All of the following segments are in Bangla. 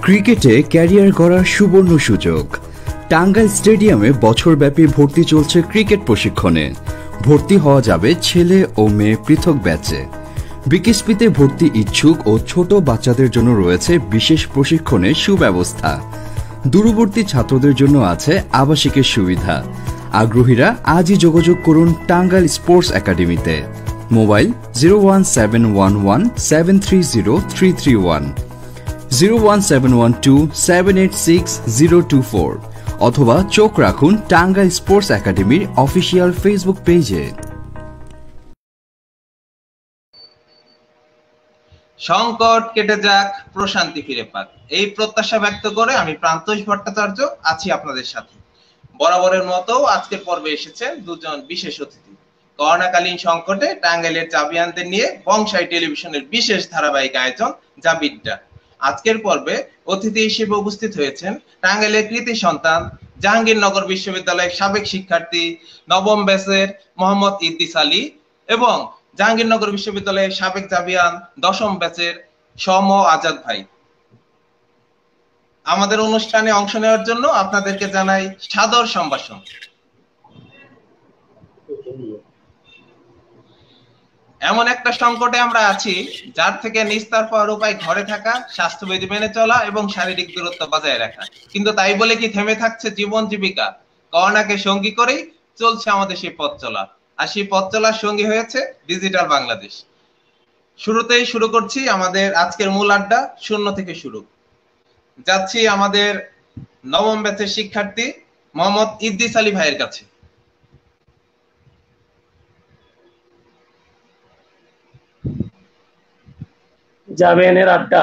ক্রিকেটে ক্যারিয়ার গড়ার সুবর্ণ সুযোগ। টাঙ্গাইল স্টেডিয়ামে বছরব্যাপী ভর্তি চলছে ক্রিকেট প্রশিক্ষণে। ভর্তি হওয়া যাবে ছেলে ও মেয়ে পৃথক ব্যাচে। বিকেএসপিতে ভর্তি ইচ্ছুক ও ছোট বাচ্চাদের জন্য রয়েছে বিশেষ প্রশিক্ষণের সুব্যবস্থা। দূরবর্তী ছাত্রদের জন্য আছে আবাসিকের সুবিধা। আগ্রহীরা আজই যোগাযোগ করুন টাঙ্গাইল স্পোর্টস একাডেমিতে। মোবাইল 01711730331, 01712786024 অথবা চোখ রাখুন টাঙ্গাইল স্পোর্টস একাডেমির অফিসিয়াল ফেসবুক পেজে। সংকট কেটে যাক, প্রশান্তি ফিরে পাক, এই প্রত্যাশা ব্যক্ত করে আমি প্রান্তোষ ভট্টাচার্য আছি আপনাদের সাথে। বরাবরের মতো আজকের পর্বে এসেছেন দুজন বিশেষ অতিথি। করোনাকালীন সংকটে টাঙ্গাইলের জাবিয়ানদের নিয়ে বংশাই টেলিভিশনের বিশেষ ধারাবাহিক আয়োজন জাবিড্ডা। আজকের পর্বে অতিথি হিসেবে উপস্থিত হয়েছেন টাঙ্গাইলের কৃতি সন্তান, জাহাঙ্গীরনগর বিশ্ববিদ্যালয়ের সাবেক শিক্ষার্থী, নবম ব্যাচের মোহাম্মদ ইদ্রিস আলী এবং জাহাঙ্গীরনগর বিশ্ববিদ্যালয়ের সাবেক জাবিয়ান দশম ব্যাচের সম আজাদ ভাই। আমাদের অনুষ্ঠানে অংশ নেওয়ার জন্য আপনাদেরকে জানাই সাদর সম্ভাষণ। এমন একটা সংকটে আমরা আছি যার থেকে নিস্তার পাওয়ার উপায় ঘরে থাকা, স্বাস্থ্যবিধি মেনে চলা এবং শারীরিক দূরত্ব বজায় রাখা। কিন্তু তাই বলে কি থেমে থাকছে জীবন জীবিকা? করোনাকে সঙ্গী করেই চলছে আমাদের সেই পথ চলা, আর সেই পথ চলার সঙ্গী হয়েছে ডিজিটাল বাংলাদেশ। শুরুতেই শুরু করছি আমাদের আজকের মূল আড্ডা, শূন্য থেকে শুরু। যাচ্ছি আমাদের নবম ব্যাচের শিক্ষার্থী মোহাম্মদ ইদ্রিস আলী ভাইয়ের কাছে। জাবিয়ানের আড্ডা।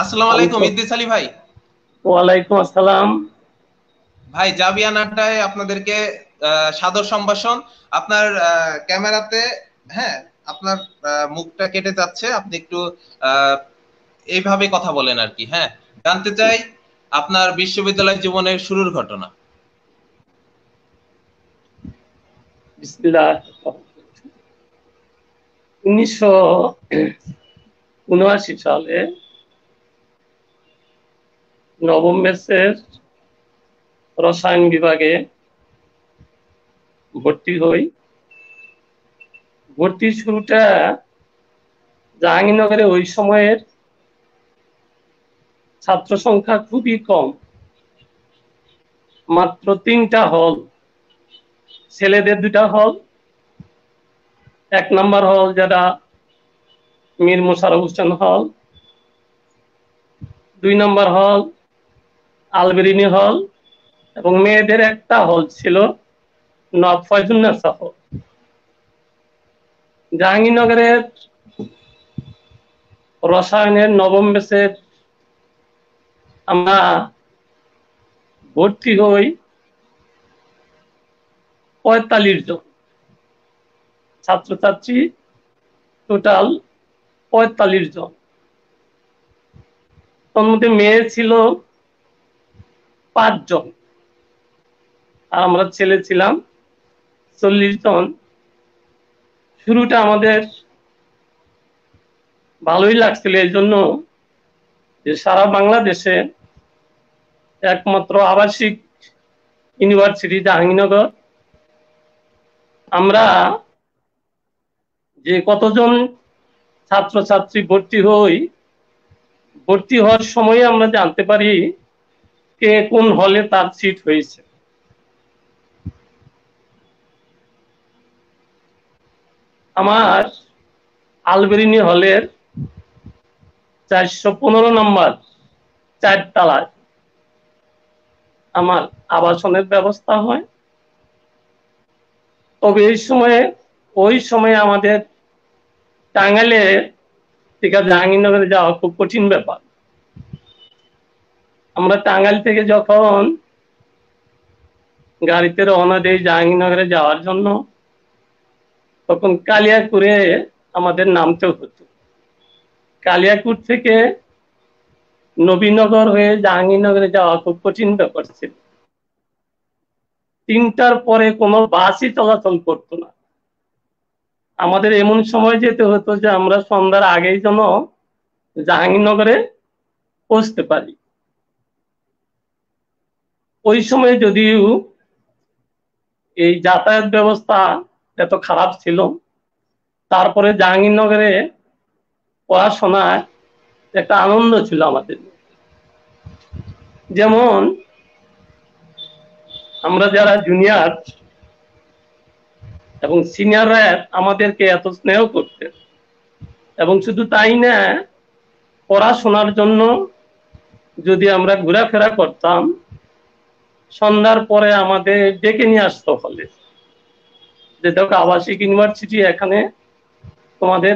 আসসালামু আলাইকুম ইদ্রিস আলী ভাই। ওয়ালাইকুম আসসালাম ভাই। জাবিয়ান আড্ডায় আপনাদেরকে সাদর সম্ভাষণ। আপনার ক্যামেরাতে আপনার মুখটা কেটে যাচ্ছে, আপনি একটু এইভাবে কথা বলেন আর কি। জানতে চাই আপনার বিশ্ববিদ্যালয় জীবনের শুরুর ঘটনা। বিসমিল্লাহ। 1979 সালে নবম ব্যাচের রসায়ন বিভাগে ভর্তি হই। ভর্তির শুরুটা জাহাঙ্গীরনগরে ওই সময়ের ছাত্র সংখ্যা খুবই কম, মাত্র 3টা হল, ছেলেদের 2টা হল। 1 নম্বর হল যেটা মীর মোশাররফ হোসেন হল, 2 নম্বর হল আলবেরিনি হল এবং মেয়েদের একটা হল ছিল নওয়াব ফয়জুন্নেসা হল। জাহাঙ্গীরনগরের রসায়নের নবম ব্যাচের আমরা ভর্তি হই 45 জন ছাত্রছাত্রী, টোটাল 45 জন। তার মধ্যে মেয়ে ছিল 5 জন আর আমরা ছেলে ছিলাম 40 জন। শুরুটা আমাদের ভালোই লাগছিল এই জন্য যে সারা বাংলাদেশে একমাত্র আবাসিক ইউনিভার্সিটি জাহাঙ্গীরনগর। আমরা যে কতজন ছাত্রছাত্রী ভর্তি হই, ভর্তি হওয়ার সময় আমরা জানতে পারি কে কোন হলে তার সিট হয়েছে। আমার আলবেরিনি হলের 415 নম্বর 4 তলায় আমার আবাসনের ব্যবস্থা হয়। তবে ওই সময়ে আমাদের টাঙ্গাইলে থেকে জাহাঙ্গীরনগরে যাওয়া খুব কঠিন ব্যাপার। আমরা টাঙ্গাইল থেকে যখন গাড়িতে রওনা দেই জাহাঙ্গীরনগরে যাওয়ার জন্য, তখন কালিয়াকুরে আমাদের নামতে হতো। কালিয়াকুর থেকে নবীনগর হয়ে জাহাঙ্গীরনগরে যাওয়া খুব কঠিন ব্যাপার ছিল। 3টার পরে কোনো বাসই চলাচল করতো না। আমাদের এমন সময় যেতে হতো যে আমরা সন্ধ্যার আগেই যেন জাহাঙ্গীরনগরে পৌঁছতে পারি। ওই সময় যদিও এই যাতায়াত ব্যবস্থা এত খারাপ ছিল, তারপরে জাহাঙ্গীরনগরে পড়াশোনায় একটা আনন্দ ছিল আমাদের। যেমন আমরা যারা জুনিয়র এবং সিনিয়ররা আমাদেরকে এত স্নেহ করতেন, এবং শুধু তাই না, পড়াশোনার জন্য যদি আমরা ঘোরাফেরা করতাম, সন্ধ্যার পরে আমাদের ডেকে নিয়ে আসতো হলে, যে দেখো আবাসিক ইউনিভার্সিটি, এখানে তোমাদের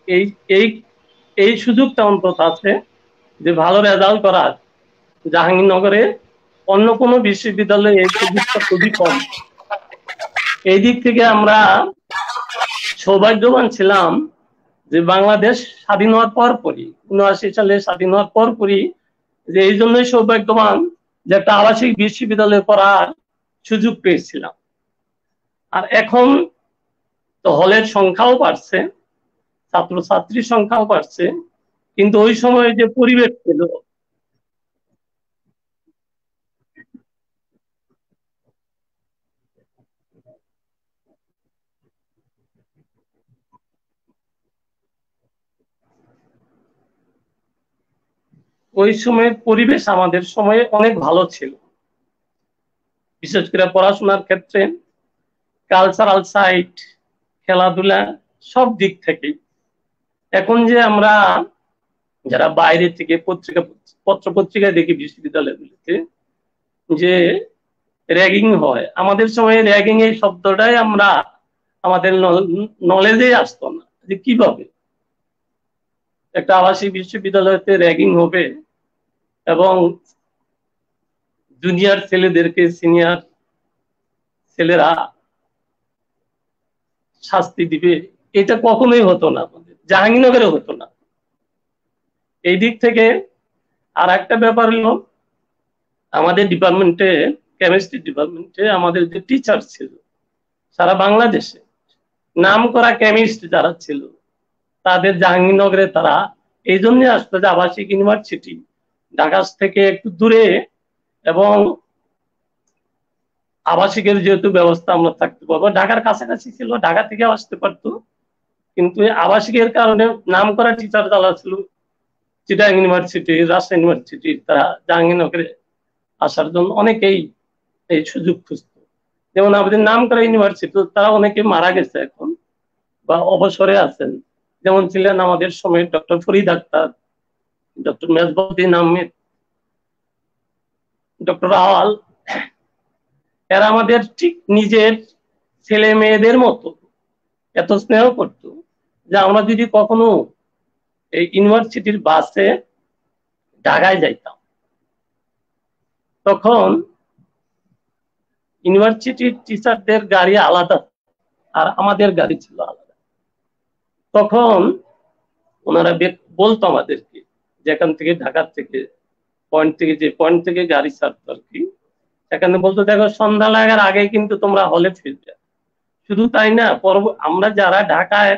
এই এই এই সুযোগটা অন্তত আছে যে ভালো রেজাল্ট করার। জাহাঙ্গীরনগরে অন্য কোনো বিশ্ববিদ্যালয়ে এই সুযোগটা খুবই কম। এই দিক থেকে আমরা সৌভাগ্যবান ছিলাম যে বাংলাদেশ স্বাধীন হওয়ার পরপরই, ৭৯ সালে স্বাধীন হওয়ার পরপরই, যে এই জন্যই সৌভাগ্যবান যে একটা আবাসিক বিশ্ববিদ্যালয়ে পড়ার সুযোগ পেয়েছিলাম। আর এখন তো হলের সংখ্যাও বাড়ছে, ছাত্রছাত্রীর সংখ্যাও বাড়ছে, কিন্তু ওই সময় যে পরিবেশ ছিল, ওই সময়ের পরিবেশ আমাদের সময়ে অনেক ভালো ছিল, বিশেষ করে পড়াশোনার ক্ষেত্রে, কালচারাল সাইট, খেলাধুলা, সব দিক থেকেই। এখন যে আমরা যারা বাইরে থেকে পত্র পত্রিকায় দেখি বিশ্ববিদ্যালয়গুলিতে যে র্যাগিং হয়, আমাদের সময় র্যাগিং এই শব্দটাই আমরা আমাদের নলেজে আসতো না, যে কিভাবে একটা আবাসিক বিশ্ববিদ্যালয়তে র্যাগিং হবে এবং জুনিয়র ছেলেদেরকে সিনিয়র ছেলেরা শাস্তি দিবে, এটা কখনোই হতো না, আমাদের জাহাঙ্গীরনগরে হতো না। এই দিক থেকে আর একটা ব্যাপার হলো, আমাদের ডিপার্টমেন্টে, কেমিস্ট্রি ডিপার্টমেন্টে আমাদের যে টিচার ছিল সারা বাংলাদেশে নাম করা কেমিস্ট যারা ছিল, তাদের জাহাঙ্গীরনগরে তারা এই জন্য আসতো যে আবাসিক ইউনিভার্সিটি ঢাকা থেকে একটু দূরে, এবং আবাসিকের যেহেতু ব্যবস্থা আমরা থাকতে পারবো, ঢাকার কাছাকাছি ছিল, ঢাকা থেকে আসতে পারতো, কিন্তু আবাসিকের কারণে নাম করা টিচার যারা ছিল চিটাগাং ইউনিভার্সিটি, রাজশাহী ইউনিভার্সিটি, তারা জাহাঙ্গীরনগরে আসার জন্য অনেকেই এই সুযোগ খুঁজত। যেমন আমাদের নাম করা ইউনিভার্সিটি, তারা অনেকে মারা গেছে এখন বা অবসরে আছেন, যেমন ছিলেন আমাদের সময় doctor Farid Akhtar, doctor Mezbauddin Ahmed, doctor Awal. এরা আমাদের ঠিক নিজের ছেলে মেয়েদের মতো এত স্নেহ করতো যে আমরা যদি কখনো এই ইউনিভার্সিটির বাসে ঢাকায় যাইতাম, তখন ইউনিভার্সিটির টিচারদের গাড়ি আলাদা আর আমাদের গাড়ি ছিল আলাদা। তখন ওনারা বলতো আমাদেরকে যেখান থেকে, ঢাকার থেকে পয়েন্ট থেকে, যে পয়েন্ট থেকে গাড়ি ছাড়তো আর কি, সেখানে বলতো দেখো সন্ধ্যা লাগার আগে কিন্তু তোমরা হলে ফিরবে। শুধু তাই না, আমরা যারা ঢাকায়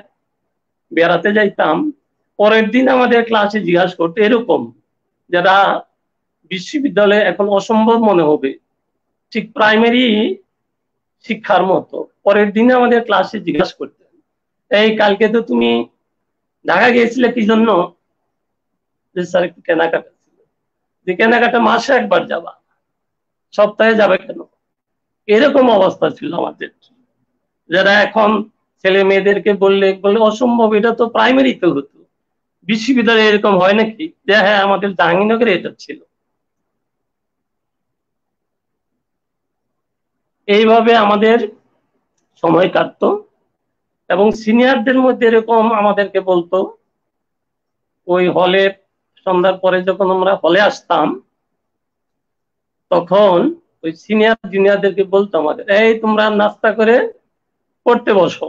বেড়াতে যাইতাম, পরের দিন আমাদের ক্লাসে জিজ্ঞাসা করতো এরকম, যারা বিশ্ববিদ্যালয়ে এখন অসম্ভব মনে হবে, ঠিক প্রাইমারি শিক্ষার মতো, পরের দিনে আমাদের ক্লাসে জিজ্ঞাসা করতেন, এই কালকে তো তুমি ঢাকা গিয়েছিলে কি জন্য? যে স্যার একটু কেনাকাটা ছিল। যে কেনাকাটা মাসে একবার যাবা, সপ্তাহে যাবে কেন? এরকম অবস্থা ছিল আমাদের। যারা এখন ছেলে মেয়েদেরকে বললে অসম্ভব, এটা তো প্রাইমারিতে হতো, বিশ্ববিদ্যালয়ে এরকম হয় নাকি? যে হ্যাঁ, আমাদের জাহাঙ্গীরনগরে এটা ছিল। এইভাবে আমাদের সময় কাটতো, এবং সিনিয়রদের মধ্যে এরকম আমাদেরকে বলতো, ওই হলে সন্ধ্যার পরে যখন আমরা হলে আসতাম, তখন ওই সিনিয়র জুনিয়রদেরকে বলতো আমাদের, এই তোমরা নাস্তা করে পড়তে বসো।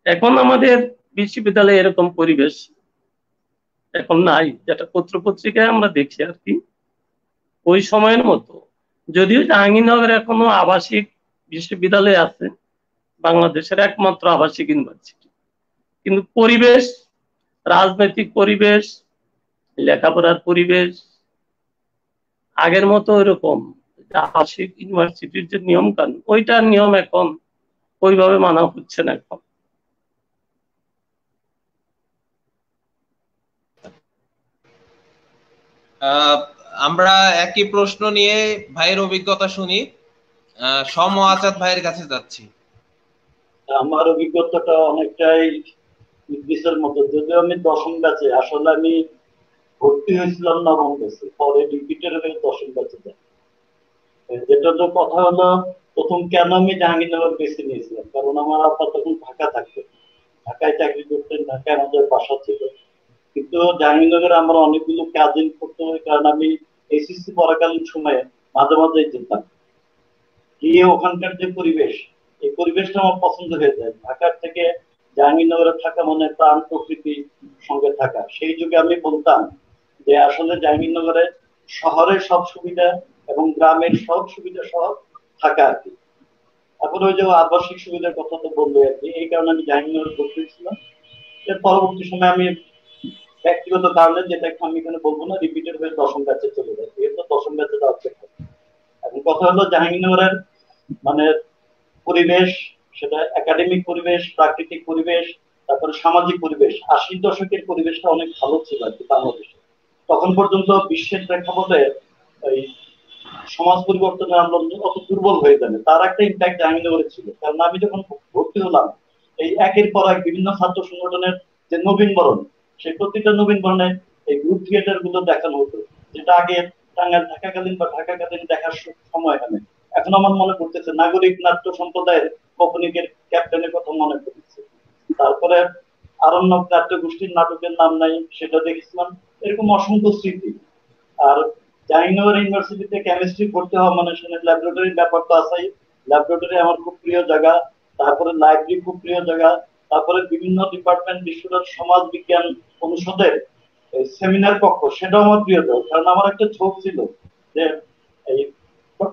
এখন আমাদের বিশ্ববিদ্যালয়ে এরকম পরিবেশ এখন নাই, যেটা পত্র পত্রিকায় আমরা দেখছি আর কি। ওই সময়ের মতো, যদিও জাহাঙ্গীরনগরে এখনো আবাসিক বিশ্ববিদ্যালয় আছে, বাংলাদেশের একমাত্র আবাসিক ইউনিভার্সিটি, কিন্তু পরিবেশ, রাজনৈতিক পরিবেশ, লেখাপড়ার পরিবেশ আগের মতো ওইরকম আশিক ইউনিভার্সিটির যে নিয়ম কানুন, ওইটার নিয়ম এখন ওইভাবে মানা হচ্ছে না এখন। আমরা একই প্রশ্ন নিয়ে ভাইয়ের অভিজ্ঞতা শুনি। সম আজাদ ভাইয়ের কাছে যাচ্ছি। আমার অভিজ্ঞতাটা অনেকটাই ইদ্রিসের মতো, যদিও আমি দশম ব্যাচে, আসলে আমি ভর্তি হয়েছিলাম নবম ব্যাচে, পরে রিপিটের হয়ে দশম ব্যাচে যাই। যেটা তো কথা হলো, প্রথম কেন আমি জাহাঙ্গীরনগর বেছে নিয়েছিলাম, কারণ আমার আব্বা তখন ঢাকা থাকতেন, ঢাকায় চাকরি করতেন, ঢাকায় আমাদের বাসা ছিল। কিন্তু জাহাঙ্গীরনগরে আমার অনেকগুলো কাজিন করতে হয়, কারণ আমি এসএসসি পড়াকালীন সময়ে মাঝে মাঝে যেতাম, গিয়ে ওখানকার যে পরিবেশ, এই পরিবেশটা আমার পছন্দ হয়ে যায়। ঢাকার থেকে জাহাঙ্গীরনগরে থাকা মানে প্রাণ প্রকৃতির সঙ্গে থাকা। সেই যুগে আমি বলতাম যে আসলে জাহাঙ্গীরনগরে শহরের সব সুবিধা এবং গ্রামের সব সুবিধা সহ থাকা আর কি। তারপরে ওই যে আবাসিক সুবিধার কথা তো বললো আর কি, এই কারণে আমি জাহাঙ্গীরনগরে ভর্তি ছিলাম। এর পরবর্তী সময় আমি ব্যক্তিগত কারণে, যেটা আমি এখানে বলবো না, রিপিটেড হয়ে দশম ব্যাচে চলে যায়। এর তো দশম ব্যাচে যাচ্ছে। এখন কথা হলো জাহাঙ্গীরনগরের মানে পরিবেশ, সেটা একাডেমিক পরিবেশ, প্রাকৃতিক পরিবেশ, তারপরে সামাজিক পরিবেশ, 80 দশকের পরিবেশটা অনেক ভালো ছিল আর কি বাংলাদেশে। তখন পর্যন্ত বিশ্বের প্রেক্ষাপটে এই সমাজ পরিবর্তনের আন্দোলন অত দুর্বল হয়ে যাবে, তার একটা ইম্প্যাক্ট জাহাঙ্গীরনগরে ছিল। কারণ আমি যখন ভর্তি হলাম, এই একের পর এক বিভিন্ন ছাত্র সংগঠনের যে নবীনবরণ, সেই প্রতিটা নবীনবরণে এই গ্রুপ থিয়েটার গুলো দেখানো হতো, যেটা আগে টাঙ্গাইল থাকাকালীন বা ঢাকাকালীন দেখার সময় হয়। এখন আমার মনে পড়তেছে নাগরিক নাট্য সম্প্রদায়ের কৌপনিকের ক্যাপ্টেনের কথা মনে পড়তেছে। তারপরে আরণ্যক নাট্য গোষ্ঠীর নাটকের নাম নাই, সেটা দেখেছিলাম। এরকম অসংখ্য স্মৃতি। আর জাহাঙ্গীরনগর ইউনিভার্সিটিতে কেমিস্ট্রি পড়তে হওয়া মানে সেখানে ল্যাবরেটরির ব্যাপার তো আছেই। ল্যাবরেটরি আমার খুব প্রিয় জায়গা, তারপরে লাইব্রেরি খুব প্রিয় জায়গা, তারপরে বিভিন্ন ডিপার্টমেন্ট, বিশ্ববিদ্যালয় সমাজ বিজ্ঞান অনুষদের সেমিনার কক্ষ, সেটাও আমার প্রিয় জায়গা। কারণ আমার একটা ঝোঁক ছিল যে এই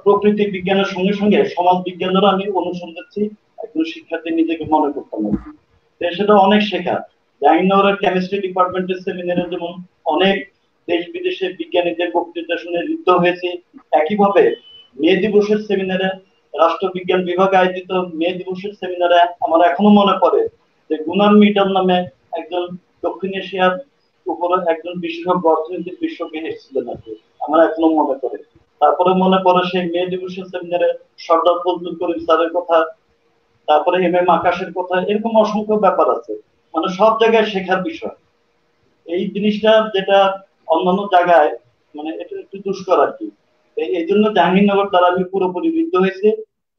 প্রকৃতি বিজ্ঞানের সঙ্গে সঙ্গে সমাজ বিজ্ঞানেরও আমি অনুসন্ধানছি, একজন শিক্ষার্থী নিজেকে মনে করতাম। সেটা অনেক শেখা। জাহাঙ্গীরনগরের কেমিস্ট্রি ডিপার্টমেন্টের সেমিনারে যেমন অনেক দেশ বিদেশের বিজ্ঞানীদের বক্তৃতা শুনে ঋদ্ধ হয়েছে, একইভাবে মে দিবসের সেমিনারে, রাষ্ট্রবিজ্ঞান বিভাগে আয়োজিত মে দিবসের সেমিনারে আমার এখনো মনে পড়ে যে গুনার মিটার নামে একজন দক্ষিণ এশিয়ার উপরে একজন বিশেষজ্ঞ অর্থনৈতিক বিশ্বজ্ঞানী এসেছিলেন আর কি, আমার এখনো মনে পড়ে। তারপরে মনে পড়ে সেই মে দিবসের সেমিনারে সর্দার ফজলুল করিম স্যারের কথা, তারপরে এম আকাশের কথা। এরকম অসংখ্য ব্যাপার আছে, মানে সব জায়গায় শেখার বিষয়। এই জিনিসটা যেটা অন্যান্য জায়গায় মানে এটা একটু দুষ্কর আর কি। এই জন্য জাহাঙ্গীরনগর দ্বারা আমি পুরোপুরি ঋদ্ধ হয়েছে।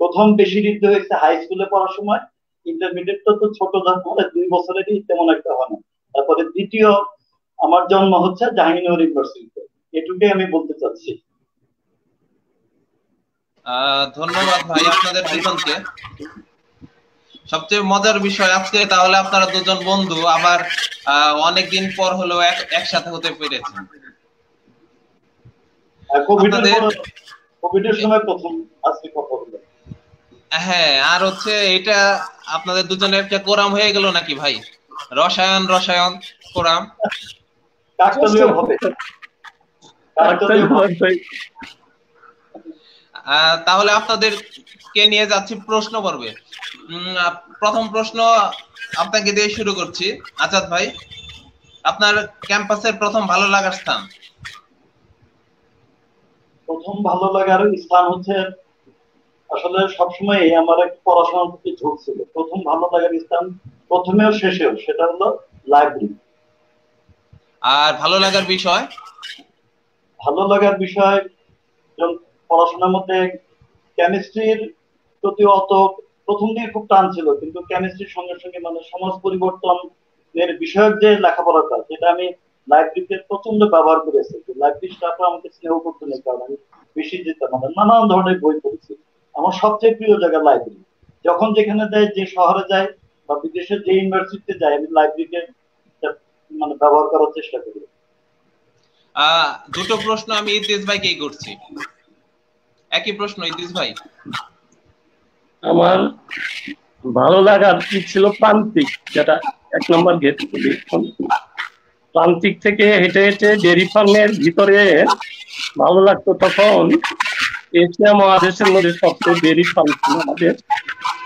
প্রথম বেশি ঋদ্ধ হয়েছে হাই স্কুলে পড়ার সময়, ইন্টারমিডিয়েট তো ছোট 2 বছরেরই তেমন একটা হয় না। তারপরে দ্বিতীয় আমার জন্ম হচ্ছে জাহাঙ্গীরনগর ইউনিভার্সিটিতে, এটুকুই আমি বলতে চাচ্ছি। ধন্যবাদ ভাই আপনাদের দুজনকে। সবচেয়ে মজার বিষয় আজকে তাহলে আপনারা দুজন বন্ধু আবার অনেকদিন পর হলেও একসাথে হতে পেরেছেন। কোভিডের সময় প্রথম আজকে কথা হলো। হ্যাঁ, আর হচ্ছে এটা আপনাদের দুজনের একটা কোরাম হয়ে গেল নাকি ভাই? রসায়ন রসায়ন কোরাম তাহলে আপনাদেরকে নিয়ে যাচ্ছি প্রশ্ন পর্বে। প্রথম প্রশ্ন আপনাকে দিয়ে শুরু করছি। আজাদ ভাই, আপনার ক্যাম্পাসের প্রথম ভালো লাগার স্থান? প্রথম ভালো লাগার স্থান হচ্ছে, আসলে সবসময় আমার একটা পড়াশোনার প্রতি ঝোঁক ছিল। প্রথম ভালো লাগার স্থান প্রথমেও শেষেও সেটা হলো লাইব্রেরি। আর ভালো লাগার বিষয়? ভালো লাগার বিষয় পড়াশোনার মধ্যে কেমিস্ট্রির প্রতি অত প্রথম দিকে খুব টান ছিল, কিন্তু কেমিস্ট্রির সঙ্গে সঙ্গে মানে সমাজ পরিবর্তনের বিষয়ক যে লেখাপড়াটা, যেটা আমি লাইব্রেরিতে প্রচন্ড ব্যবহার করেছি। লাইব্রেরি স্টাফরা আমাকে স্নেহ করতে নেই, কারণ আমি বেশি যেতাম, মানে নানান ধরনের বই পড়েছি। আমার সবচেয়ে প্রিয় জায়গা লাইব্রেরি। যখন যেখানে যাই, যে শহরে যাই বা বিদেশের যে ইউনিভার্সিটিতে যাই, আমি লাইব্রেরিকে মানে ব্যবহার করার চেষ্টা করি। দুটো প্রশ্ন আমি ইদ্রিস ভাইকেই করছি। একই প্রশ্ন ইদ্রিস ভাই। আমার ভালো লাগার কি ছিল প্রান্তিক, যেটা 1 নম্বর গেট বলি, প্রান্তিক থেকে হেঁটে হেঁটে ডেয়ারি ফার্মের ভিতরে ভালো লাগতো। তখন এশিয়া মহাদেশের মধ্যে সবচেয়ে ডেয়ারি ফার্ম ছিল আমাদের।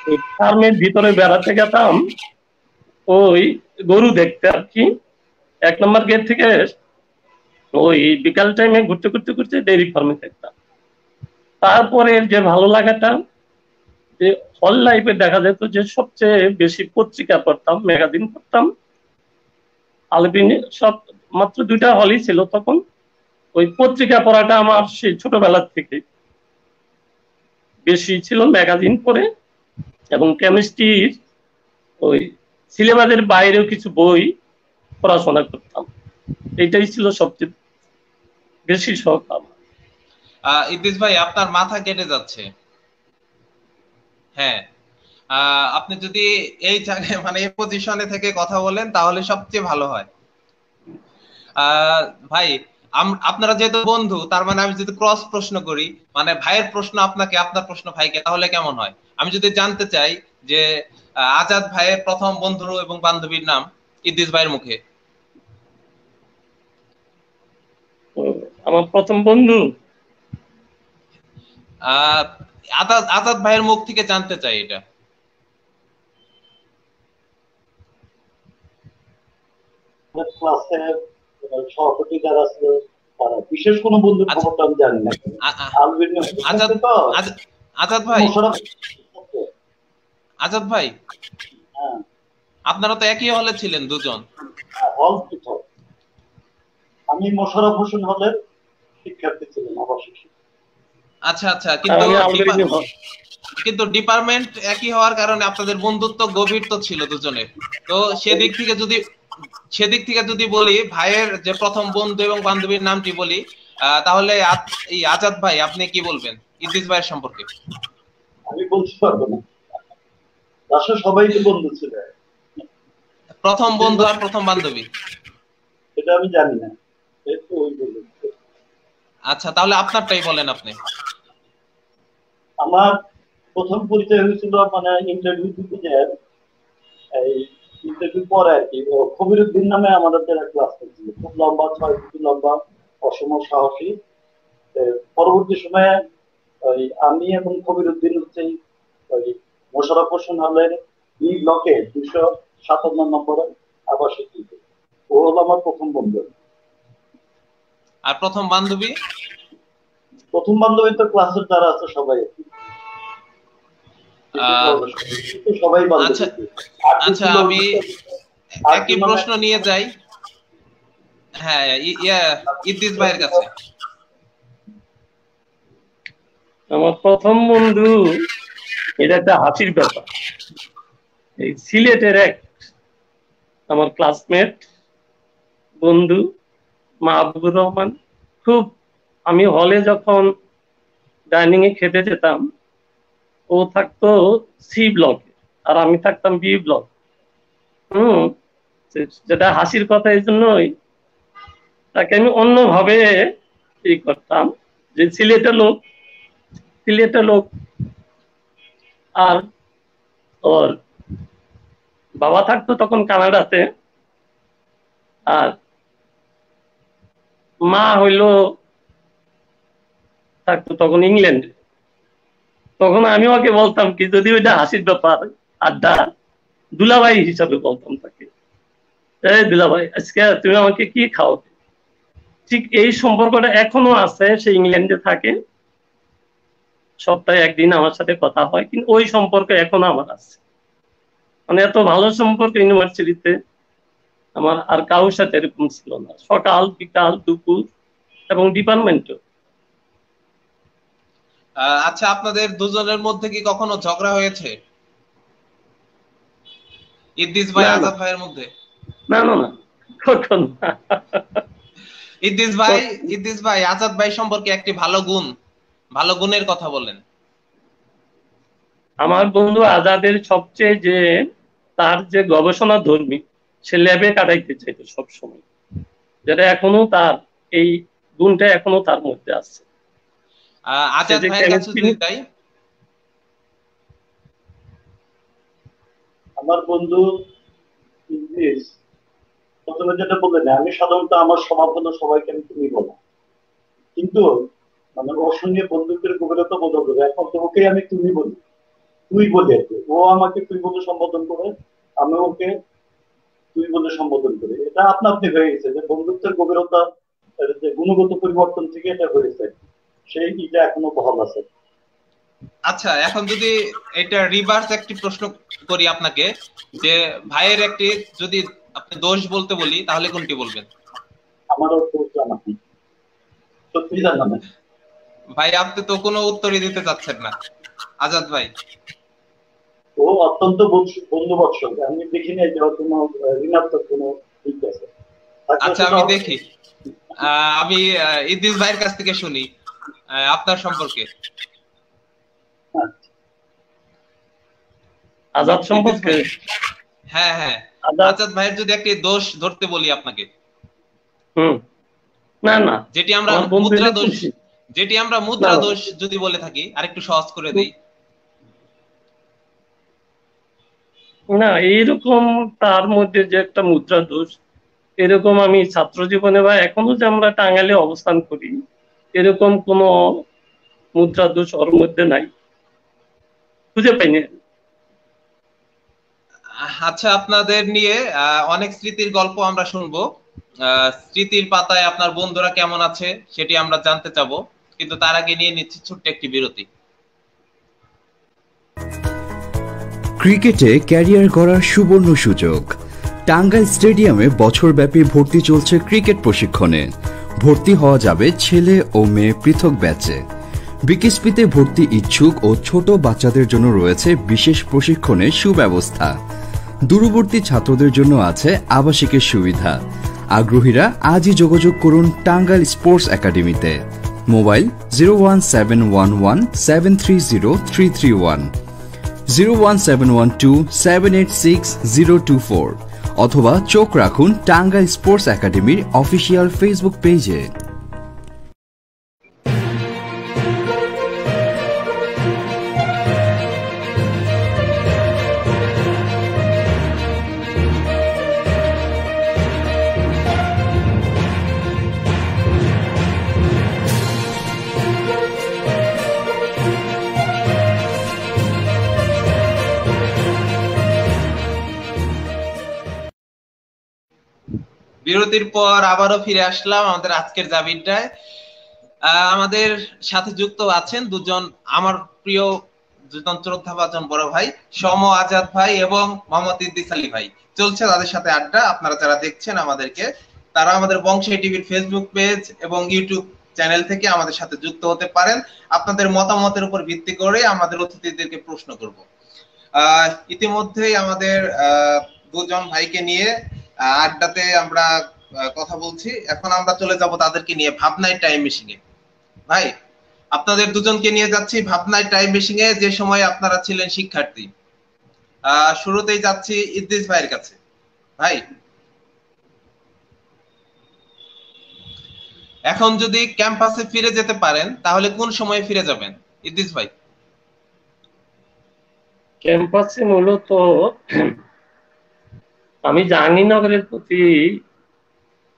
ওই ফার্মের ভিতরে বেড়াতে গেতাম ওই গরু দেখতে আর কি। 1 নম্বর গেট থেকে ওই বিকাল টাইমে ঘুরতে ঘুরতে ঘুরতে ডেয়ারি ফার্মে দেখতাম। তারপরে যে ভালো লাগাটা, যে হল লাইফে দেখা যেত যে সবচেয়ে বেশি পত্রিকা পড়তাম, ম্যাগাজিন পড়তাম। আলবিনে সব মাত্র 2টা হলই ছিল তখন। ওই পত্রিকা পড়াটা আমার সেই ছোটবেলার থেকে বেশি ছিল, ম্যাগাজিন পড়ে। এবং কেমিস্ট্রির ওই সিলেবাসের বাইরেও কিছু বই পড়াশোনা করতাম। এটাই ছিল সবচেয়ে বেশি শখ আমার। ইদ্রিস ভাই, আপনার মাথা কেটে যাচ্ছে। হ্যাঁ, আপনি যদি এই জায়গায় মানে এই পজিশনে থেকে কথা বলেন তাহলে সবচেয়ে ভালো হয়। ভাই, আপনারা যেহেতু বন্ধু, তার মানে আমি যদি ক্রস প্রশ্ন করি, মানে ভাইয়ের প্রশ্ন আপনাকে, আপনার প্রশ্ন ভাইকে, তাহলে কেমন হয়? আমি যদি জানতে চাই যে আজাদ ভাইয়ের প্রথম বন্ধু এবং বান্ধবীর নাম ইদ্রিস ভাইয়ের মুখে। আমার প্রথম বন্ধু আজাদ ভাইয়ের মুখ থেকে জানতে চাই এটা। ক্লাসে সভাপতি যারা ছিল তারা, বিশেষ কোনো বন্ধুর খবরটা আমি জানি না। আজাদ ভাই, আপনারা তো একই হলে ছিলেন দুজন। হল পৃথক। আমি মোশাররফ হোসেন হলের শিক্ষার্থী ছিলাম, আবাসিক। আচ্ছা আচ্ছা, কিন্তু ডিপার্টমেন্ট একই হওয়ার কারণে আপনাদের বন্ধুত্ব গভীর তো ছিল দুজনের। তো সেদিক থেকে যদি বলি, ভাইয়ের যে প্রথম বন্ধু এবং বান্ধবীর নামটি বলি, তাহলে এই আজাদ ভাই আপনি কি বলবেন ইদ্রিস ভাইয়ের সম্পর্কে? আমি বলতে পারবো না, আসলে সবাই তো বন্ধু ছিল। প্রথম বন্ধু আর প্রথম বান্ধবী এটা আমি জানি না। আচ্ছা, তাহলে আপনারটাই বলেন আপনি। আমার প্রথম পরিচয় হয়েছিল মানে ইন্টারভিউ দিতে যায়, এই ইন্টারভিউ পরে আর কি। কবিরউদ্দিন নামে আমাদের যারা ক্লাস করছিল, খুব লম্বা, 6 ফুট লম্বা, অসম সাহসী। পরবর্তী সময়ে ওই আমি এবং কবিরউদ্দিন হচ্ছে ওই মোশাররফ হোসেন হলের এই ব্লকে 257 নম্বরে আবাসিক। ও হলো আমার প্রথম বন্ধু। আর প্রথম বান্ধবী? প্রথম বান্ধবী তো ক্লাসের যারা আছে সবাই সবাই বান্ধবী। আচ্ছা, আমি একই প্রশ্ন নিয়ে যাই। হ্যাঁ, ইদ্রিস ভাইয়ের কাছে। আমার প্রথম বন্ধু, এটা একটা হাসির ব্যাপার। এই সিলেটের এক আমার ক্লাসমেট বন্ধু মাহবুবুর রহমান। খুব, আমি হলে যখন ডাইনিং এ খেতে যেতাম, ও থাকতো সি ব্লকে আর আমি থাকতাম বি ব্লক। যেটা হাসির কথা, এই জন্যই তাকে আমি অন্যভাবে ই করতাম যে সিলেটের লোক। আর ওর বাবা থাকতো তখন কানাডাতে, আর মা হইলো থাকতো তখন ইংল্যান্ডে। তখন আমি ওকে বলতাম কি, যদি ওইটা হাসির ব্যাপার, আড্ডা, দুলাভাই হিসাবে বলতাম তাকে, এই দুলাভাই আজকে তুমি আমাকে কি খাও। ঠিক এই সম্পর্কটা এখনো আছে। সে ইংল্যান্ডে থাকে, সপ্তাহে একদিন আমার সাথে কথা হয়, কিন্তু ওই সম্পর্ক এখনো আমার আছে। মানে এত ভালো সম্পর্ক ইউনিভার্সিটিতে আমার আর কারোর সাথে এরকম ছিল না, সকাল বিকাল দুপুর এবং ডিপার্টমেন্টও। আচ্ছা, আপনাদের দুজনের মধ্যে কি কখনো ঝগড়া হয়েছে ইদ্রিস ভাই আজাদ ভাইয়ের মধ্যে? না, কখনো না। ইদ্রিস ভাই আজাদ ভাই সম্পর্কে একটি ভালো গুণের কথা বলেন। আমার বন্ধু আজাদের সবচেয়ে যে তার যে গবেষণা ধর্মী, সে ল্যাবে কাটাইতে চাইতো সবসময়, যেটা এখনো তার এই গুণটা এখনো তার মধ্যে আছে। আজাদ ভাইয়ের কাছে যদি যাই, আমার বন্ধু ইদ্রিস প্রথমে যেটা বললেন, আমি সাধারণত আমার স্বভাব হলো সবাইকে আমি তুমি বলা, কিন্তু মানে ওর সঙ্গে বন্ধুত্বের গভীরতা বোঝা যাবে। এখন তো ওকে আমি তুমি বলি, তুই বলি আর কি। ও আমাকে তুই বলে সম্বোধন করে, আমি ওকে তুই বলে সম্বোধন করি। এটা আপনা আপনি হয়ে গেছে যে বন্ধুত্বের গভীরতা, যে গুণগত পরিবর্তন থেকে এটা হয়েছে, সেই ইটা এখনো বহাল আছে। আচ্ছা, এখন যদি এটা রিভার্স একটি প্রশ্ন করি আপনাকে, যে ভাইয়ের একটি যদি আপনি দোষ বলতে বলি তাহলে কোনটি বলবেন? আমারও দোষ জানা নেই, সত্যি জানা নেই। ভাই আপনি তো কোনো উত্তরই দিতে চাচ্ছেন না। আজাদ ভাই? ও অত্যন্ত বন্ধুবৎসল, আমি দেখি না যে কোনো ঋণাত্মক কোনো দিক আছে। আচ্ছা আমি দেখি, আমি ইদ্রিস ভাইয়ের কাছ থেকে শুনি আপনার সম্পর্কে। আজাদ সম্পর্কে? হ্যাঁ হ্যাঁ, আজাদ ভাইয়ের যদি একটি দোষ ধরতে বলি আপনাকে। না না, যেটি আমরা মুদ্রা দোষ, যেটি আমরা মুদ্রা দোষ যদি বলে থাকি, আরেকটু সহজ করে দেই। না, এইরকম তার মধ্যে যে একটা মুদ্রা দোষ, এরকম আমি ছাত্র জীবনে বা এখনো যে আমরা টাঙ্গাইলে অবস্থান করি, এরকম কোন মুদ্রা দোষ ওর মধ্যে নাই, খুঁজে পাইনি। আচ্ছা, আপনাদের নিয়ে অনেক স্মৃতির গল্প আমরা শুনবো। স্মৃতির পাতায় আপনার বন্ধুরা কেমন আছে সেটি আমরা জানতে চাবো, কিন্তু তার আগে নিয়ে নিচ্ছি ছোট্ট একটি বিরতি। ক্রিকেটে ক্যারিয়ার গড়ার সুবর্ণ সুযোগ। টাঙ্গাইল স্টেডিয়ামে বছরব্যাপী ভর্তি চলছে ক্রিকেট প্রশিক্ষণে। ভর্তি হওয়া যাবে ছেলে ও মেয়ে পৃথক ব্যাচে। বিকেএসপিতে ভর্তি ইচ্ছুক ও ছোট বাচ্চাদের জন্য রয়েছে বিশেষ প্রশিক্ষণের সুব্যবস্থা। দূরবর্তী ছাত্রদের জন্য আছে আবাসিকের সুবিধা। আগ্রহীরা আজই যোগাযোগ করুন টাঙ্গাইল স্পোর্টস একাডেমিতে। মোবাইল 01711730331, 01712786024, অথবা চোখ রাখুন টাঙ্গাইল স্পোর্টস একাডেমির অফিসিয়াল ফেসবুক পেজে। বিরতির পর আবারও ফিরে আসলাম আমাদের আজকের জাবিরটায়। আমাদের সাথে যুক্ত আছেন দুজন আমার প্রিয়, দুজন শ্রদ্ধাভাজন বড় ভাই, সম আজাদ ভাই এবং মোহাম্মদ ইদ্রিস আলী ভাই। চলছে তাদের সাথে আড্ডা। আপনারা যারা দেখছেন আমাদেরকে, তারা আমাদের বংশী টিভির ফেসবুক পেজ এবং ইউটিউব চ্যানেল থেকে আমাদের সাথে যুক্ত হতে পারেন। আপনাদের মতামতের উপর ভিত্তি করে আমাদের অতিথিদেরকে প্রশ্ন করব। ইতিমধ্যেই আমাদের দুজন ভাইকে নিয়ে আড্ডাতে আমরা কথা বলছি। এখন আমরা চলে যাব তাদেরকে নিয়ে ভাবনায় টাইম মেশিন এ। ভাই, আপনাদের দুজনকে নিয়ে যাচ্ছি ভাবনায় টাইম মেশিন এ, যে সময় আপনারা ছিলেন শিক্ষার্থী। শুরুতেই যাচ্ছি ইদ্রিস ভাইয়ের কাছে। ভাই, এখন যদি ক্যাম্পাসে ফিরে যেতে পারেন তাহলে কোন সময় ফিরে যাবেন? ইদ্রিস ভাই। ক্যাম্পাসে মূলত আমি জাহাঙ্গীরনগরের প্রতি,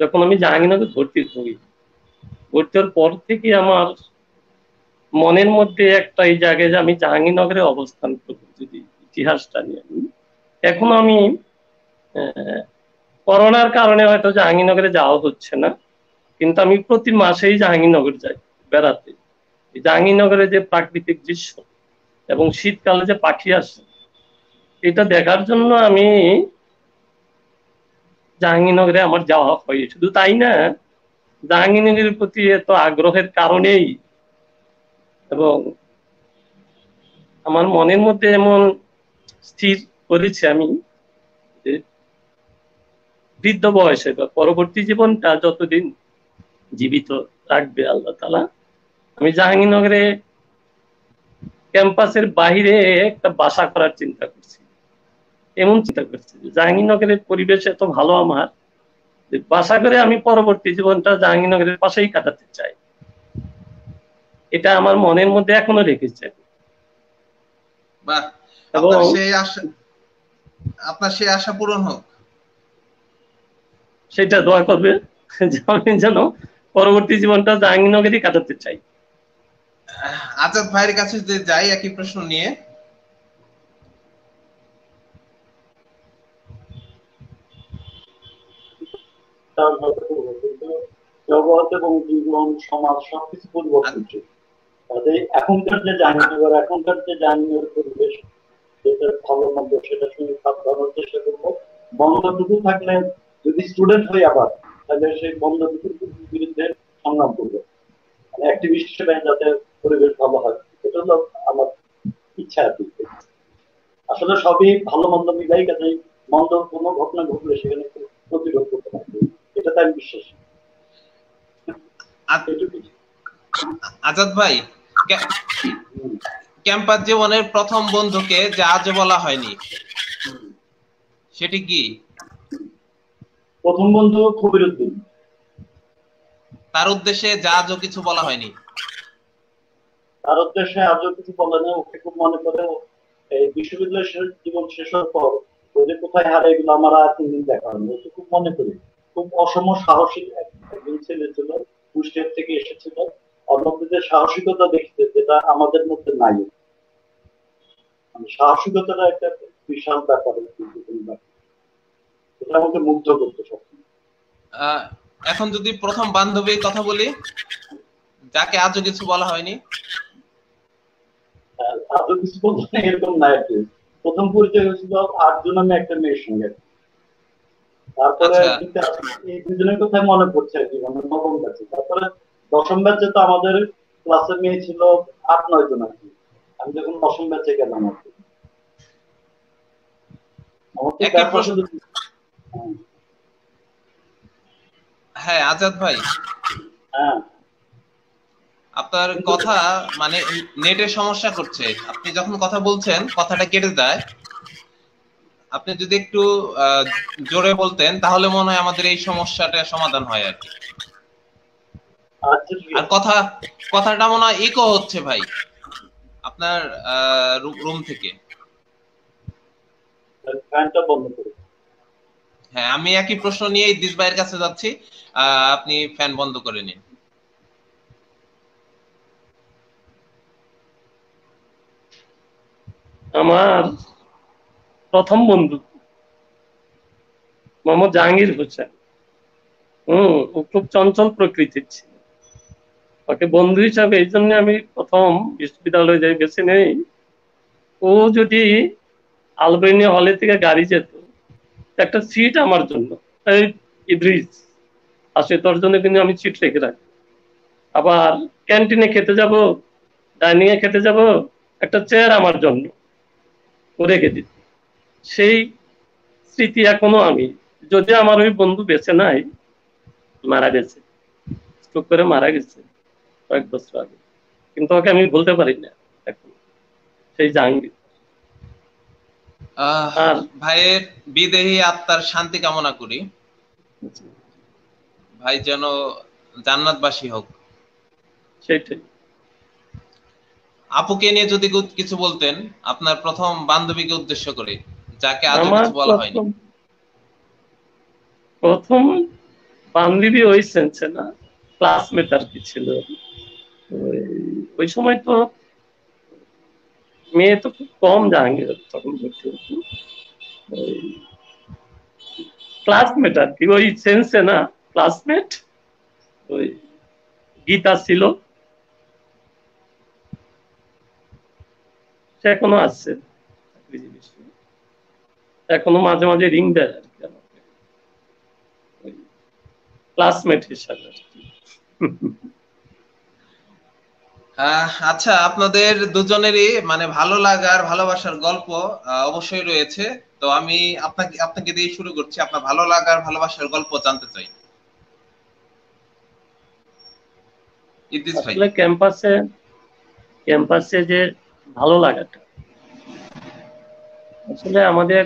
যখন আমি জাহাঙ্গীরনগর ভর্তি হই, ভর্তি হওয়ার পর থেকে আমার মনের মধ্যে একটা এই জায়গায় যে আমি জাহাঙ্গীরনগরে অবস্থান করবো, যদি ইতিহাসটা নিয়ে আমি এখন আমি করোনার কারণে হয়তো জাহাঙ্গীরনগরে যাওয়া হচ্ছে না, কিন্তু আমি প্রতি মাসেই জাহাঙ্গীরনগর যাই বেড়াতে। জাহাঙ্গীরনগরে যে প্রাকৃতিক দৃশ্য এবং শীতকালে যে পাখি আসে, এটা দেখার জন্য আমি জাহাঙ্গীরনগরে আমার যাওয়া হয়। শুধু তাই না, জাহাঙ্গীরনগরের প্রতি এত আগ্রহের কারণেই এবং আমার মনের মধ্যে এমন স্থির করেছি আমি যে বৃদ্ধ বয়সে বা পরবর্তী জীবনটা যতদিন জীবিত রাখবে আল্লাহ তাআলা, আমি জাহাঙ্গীরনগরে ক্যাম্পাসের বাহিরে একটা বাসা করার চিন্তা করছি। এমন চিন্তা করছি যে জাহাঙ্গীরনগরের পরিবেশ এত ভালো আমার, যে বাসা করে আমি পরবর্তী জীবনটা জাহাঙ্গীরনগরের পাশেই কাটাতে চাই। এটা আমার মনের মধ্যে এখনো রেখেছে। বাহ, আপনার সেই আশা পূরণ হোক। সেটা দোয়া করবে যে আমি যেন পরবর্তী জীবনটা জাহাঙ্গীরনগরই কাটাতে চাই। আজাদ ভাইয়ের কাছে যে যাই একই প্রশ্ন নিয়ে। কিন্তু জগৎ এবং জীবন সমাজ সবকিছু পরিবর্তনশীল। তাদের এখনকার যে জাহাঙ্গীরনগর, এখনকার যে জাহাঙ্গীরনগর পরিবেশ, যেটা ভালো মন্দ সেটা শুনে ভাবার চেষ্টা করবো। বন্ধটুকু থাকলে যদি স্টুডেন্ট হই আবার, তাহলে সেই বন্ধটুকুর বিরুদ্ধে সংগ্রাম করবো, মানে অ্যাক্টিভিস্ট হিসেবে যাতে পরিবেশ ভালো হয়, এটা হলো আমার ইচ্ছা আর কি। আসলে সবই ভালো মন্দ মিলাই, কাজে মন্দ কোনো ঘটনা ঘটলে সেখানে প্রতিরোধ করতে পারবে, এটা তাই বিশ্বাস। আজাদ ভাই, ক্যাম্পাস জীবনের প্রথম বন্ধুকে যা আজও বলা হয়নি, সেটি কি? প্রথম বন্ধু কবিরউদ্দিন। তার উদ্দেশ্যে যা আজও কিছু বলা হয়নি? তার উদ্দেশ্যে আজও কিছু বলে না। ওকে খুব মনে করে, এই বিশ্ববিদ্যালয় জীবন শেষ হওয়ার পর ওদের কোথায় হারে এগুলো আমার আর কোনদিন দেখা হয়নি। ওকে খুব মনে করি। খুব অসম সাহসী একজন ছেলে ছিল, কুষ্টিয়া থেকে এসেছিল, ওর মধ্যে যে সাহসিকতা দেখতে, যেটা আমাদের মধ্যে নাই। সাহসিকতাটা একটা বিশাল ব্যাপার, এটা আমাকে মুগ্ধ করতে সবসময়। এখন যদি প্রথম বান্ধবীর কথা বলি, যাকে আজও কিছু বলা হয়নি? আজও কিছু বলতে না এরকম না আর কি। প্রথম পরিচয় হয়েছিল 8 জন আমি একটা মেয়ের সঙ্গে। তারপরে এই দুজনের কথাই মনে পড়ছে আর কি, মানে নবম ব্যাচে। তারপরে দশম ব্যাচে তো আমাদের ক্লাসে মেয়ে ছিল 8-9 জন আর কি। আমি যখন দশম ব্যাচে গেলাম আর কি। হ্যাঁ আজাদ ভাই, আপনার কথা মানে নেটের সমস্যা করছে। আপনি যখন কথা বলছেন কথাটা কেটে যায়। আপনি যদি একটু জোরে বলতেন তাহলে মনে হয় আমাদের এই সমস্যাটা সমাধান হয় আর কি। আর কথাটা মনে হয় ইকো হচ্ছে ভাই আপনার রুম থেকে। হ্যাঁ, আমি একই প্রশ্ন নিয়ে ইদ্রিস ভাইয়ের কাছে যাচ্ছি, আপনি ফ্যান বন্ধ করে নিন। আমার প্রথম বন্ধু মোহাম্মদ জাহাঙ্গীর হোসেন। ও খুব চঞ্চল প্রকৃতির ছিল। ওকে বন্ধু হিসাবে এই জন্য আমি প্রথম বিশ্ববিদ্যালয়ে যাই বেছে নেই। ও যদি আলবেনিয়া হলে থেকে গাড়ি যেত, একটা সিট আমার জন্য, ইদ্রিস আসে তোর জন্য কিন্তু আমি সিট রেখে রাখি। আবার ক্যান্টিনে খেতে যাব, ডাইনিং এ খেতে যাব, একটা চেয়ার আমার জন্য রেখে দিত। সেই স্মৃতি এখনো আমি, যদি আমার ওই বন্ধু বেঁচে নাই, মারা গেছে, স্ট্রোক করে মারা গেছে কয়েক বছর আগে, কিন্তু ওকে আমি বলতে পারি না এখন, সেই জাহাঙ্গীর। ভাইয়ের বিদেহী আত্মার শান্তি কামনা করি। ভাই যেন জান্নাতবাসী হোক। সেটাই। আপুকে নিয়ে যদি কিছু বলতেন, আপনার প্রথম বান্ধবীকে উদ্দেশ্য করে, যাকে আজও কিছু বলা হয়নি। প্রথম বান্ধবী ওই সেন্সে না, ক্লাসমেট আর কি ছিল। ওই সময় তো মেয়ে তো খুব কম জাহাঙ্গীর তখন ভর্তি হতো। ক্লাসমেট আর কি, ওই সেন্সে না, ক্লাসমেট। ওই গীতা ছিল, সে এখনো আছে, এখনো মাঝে মাঝে রিং দেয় আর কি, ক্লাসমেট হিসাবে। আচ্ছা, আপনাদের দুজনেরই মানে ভালো লাগার ভালোবাসার গল্প অবশ্যই রয়েছে। তো আমি আপনাকে দিয়ে শুরু করছি, আপনার ভালো লাগার ভালোবাসার গল্প জানতে চাই। আসলে ক্যাম্পাসে যে ভালো লাগাটা, আসলে আমাদের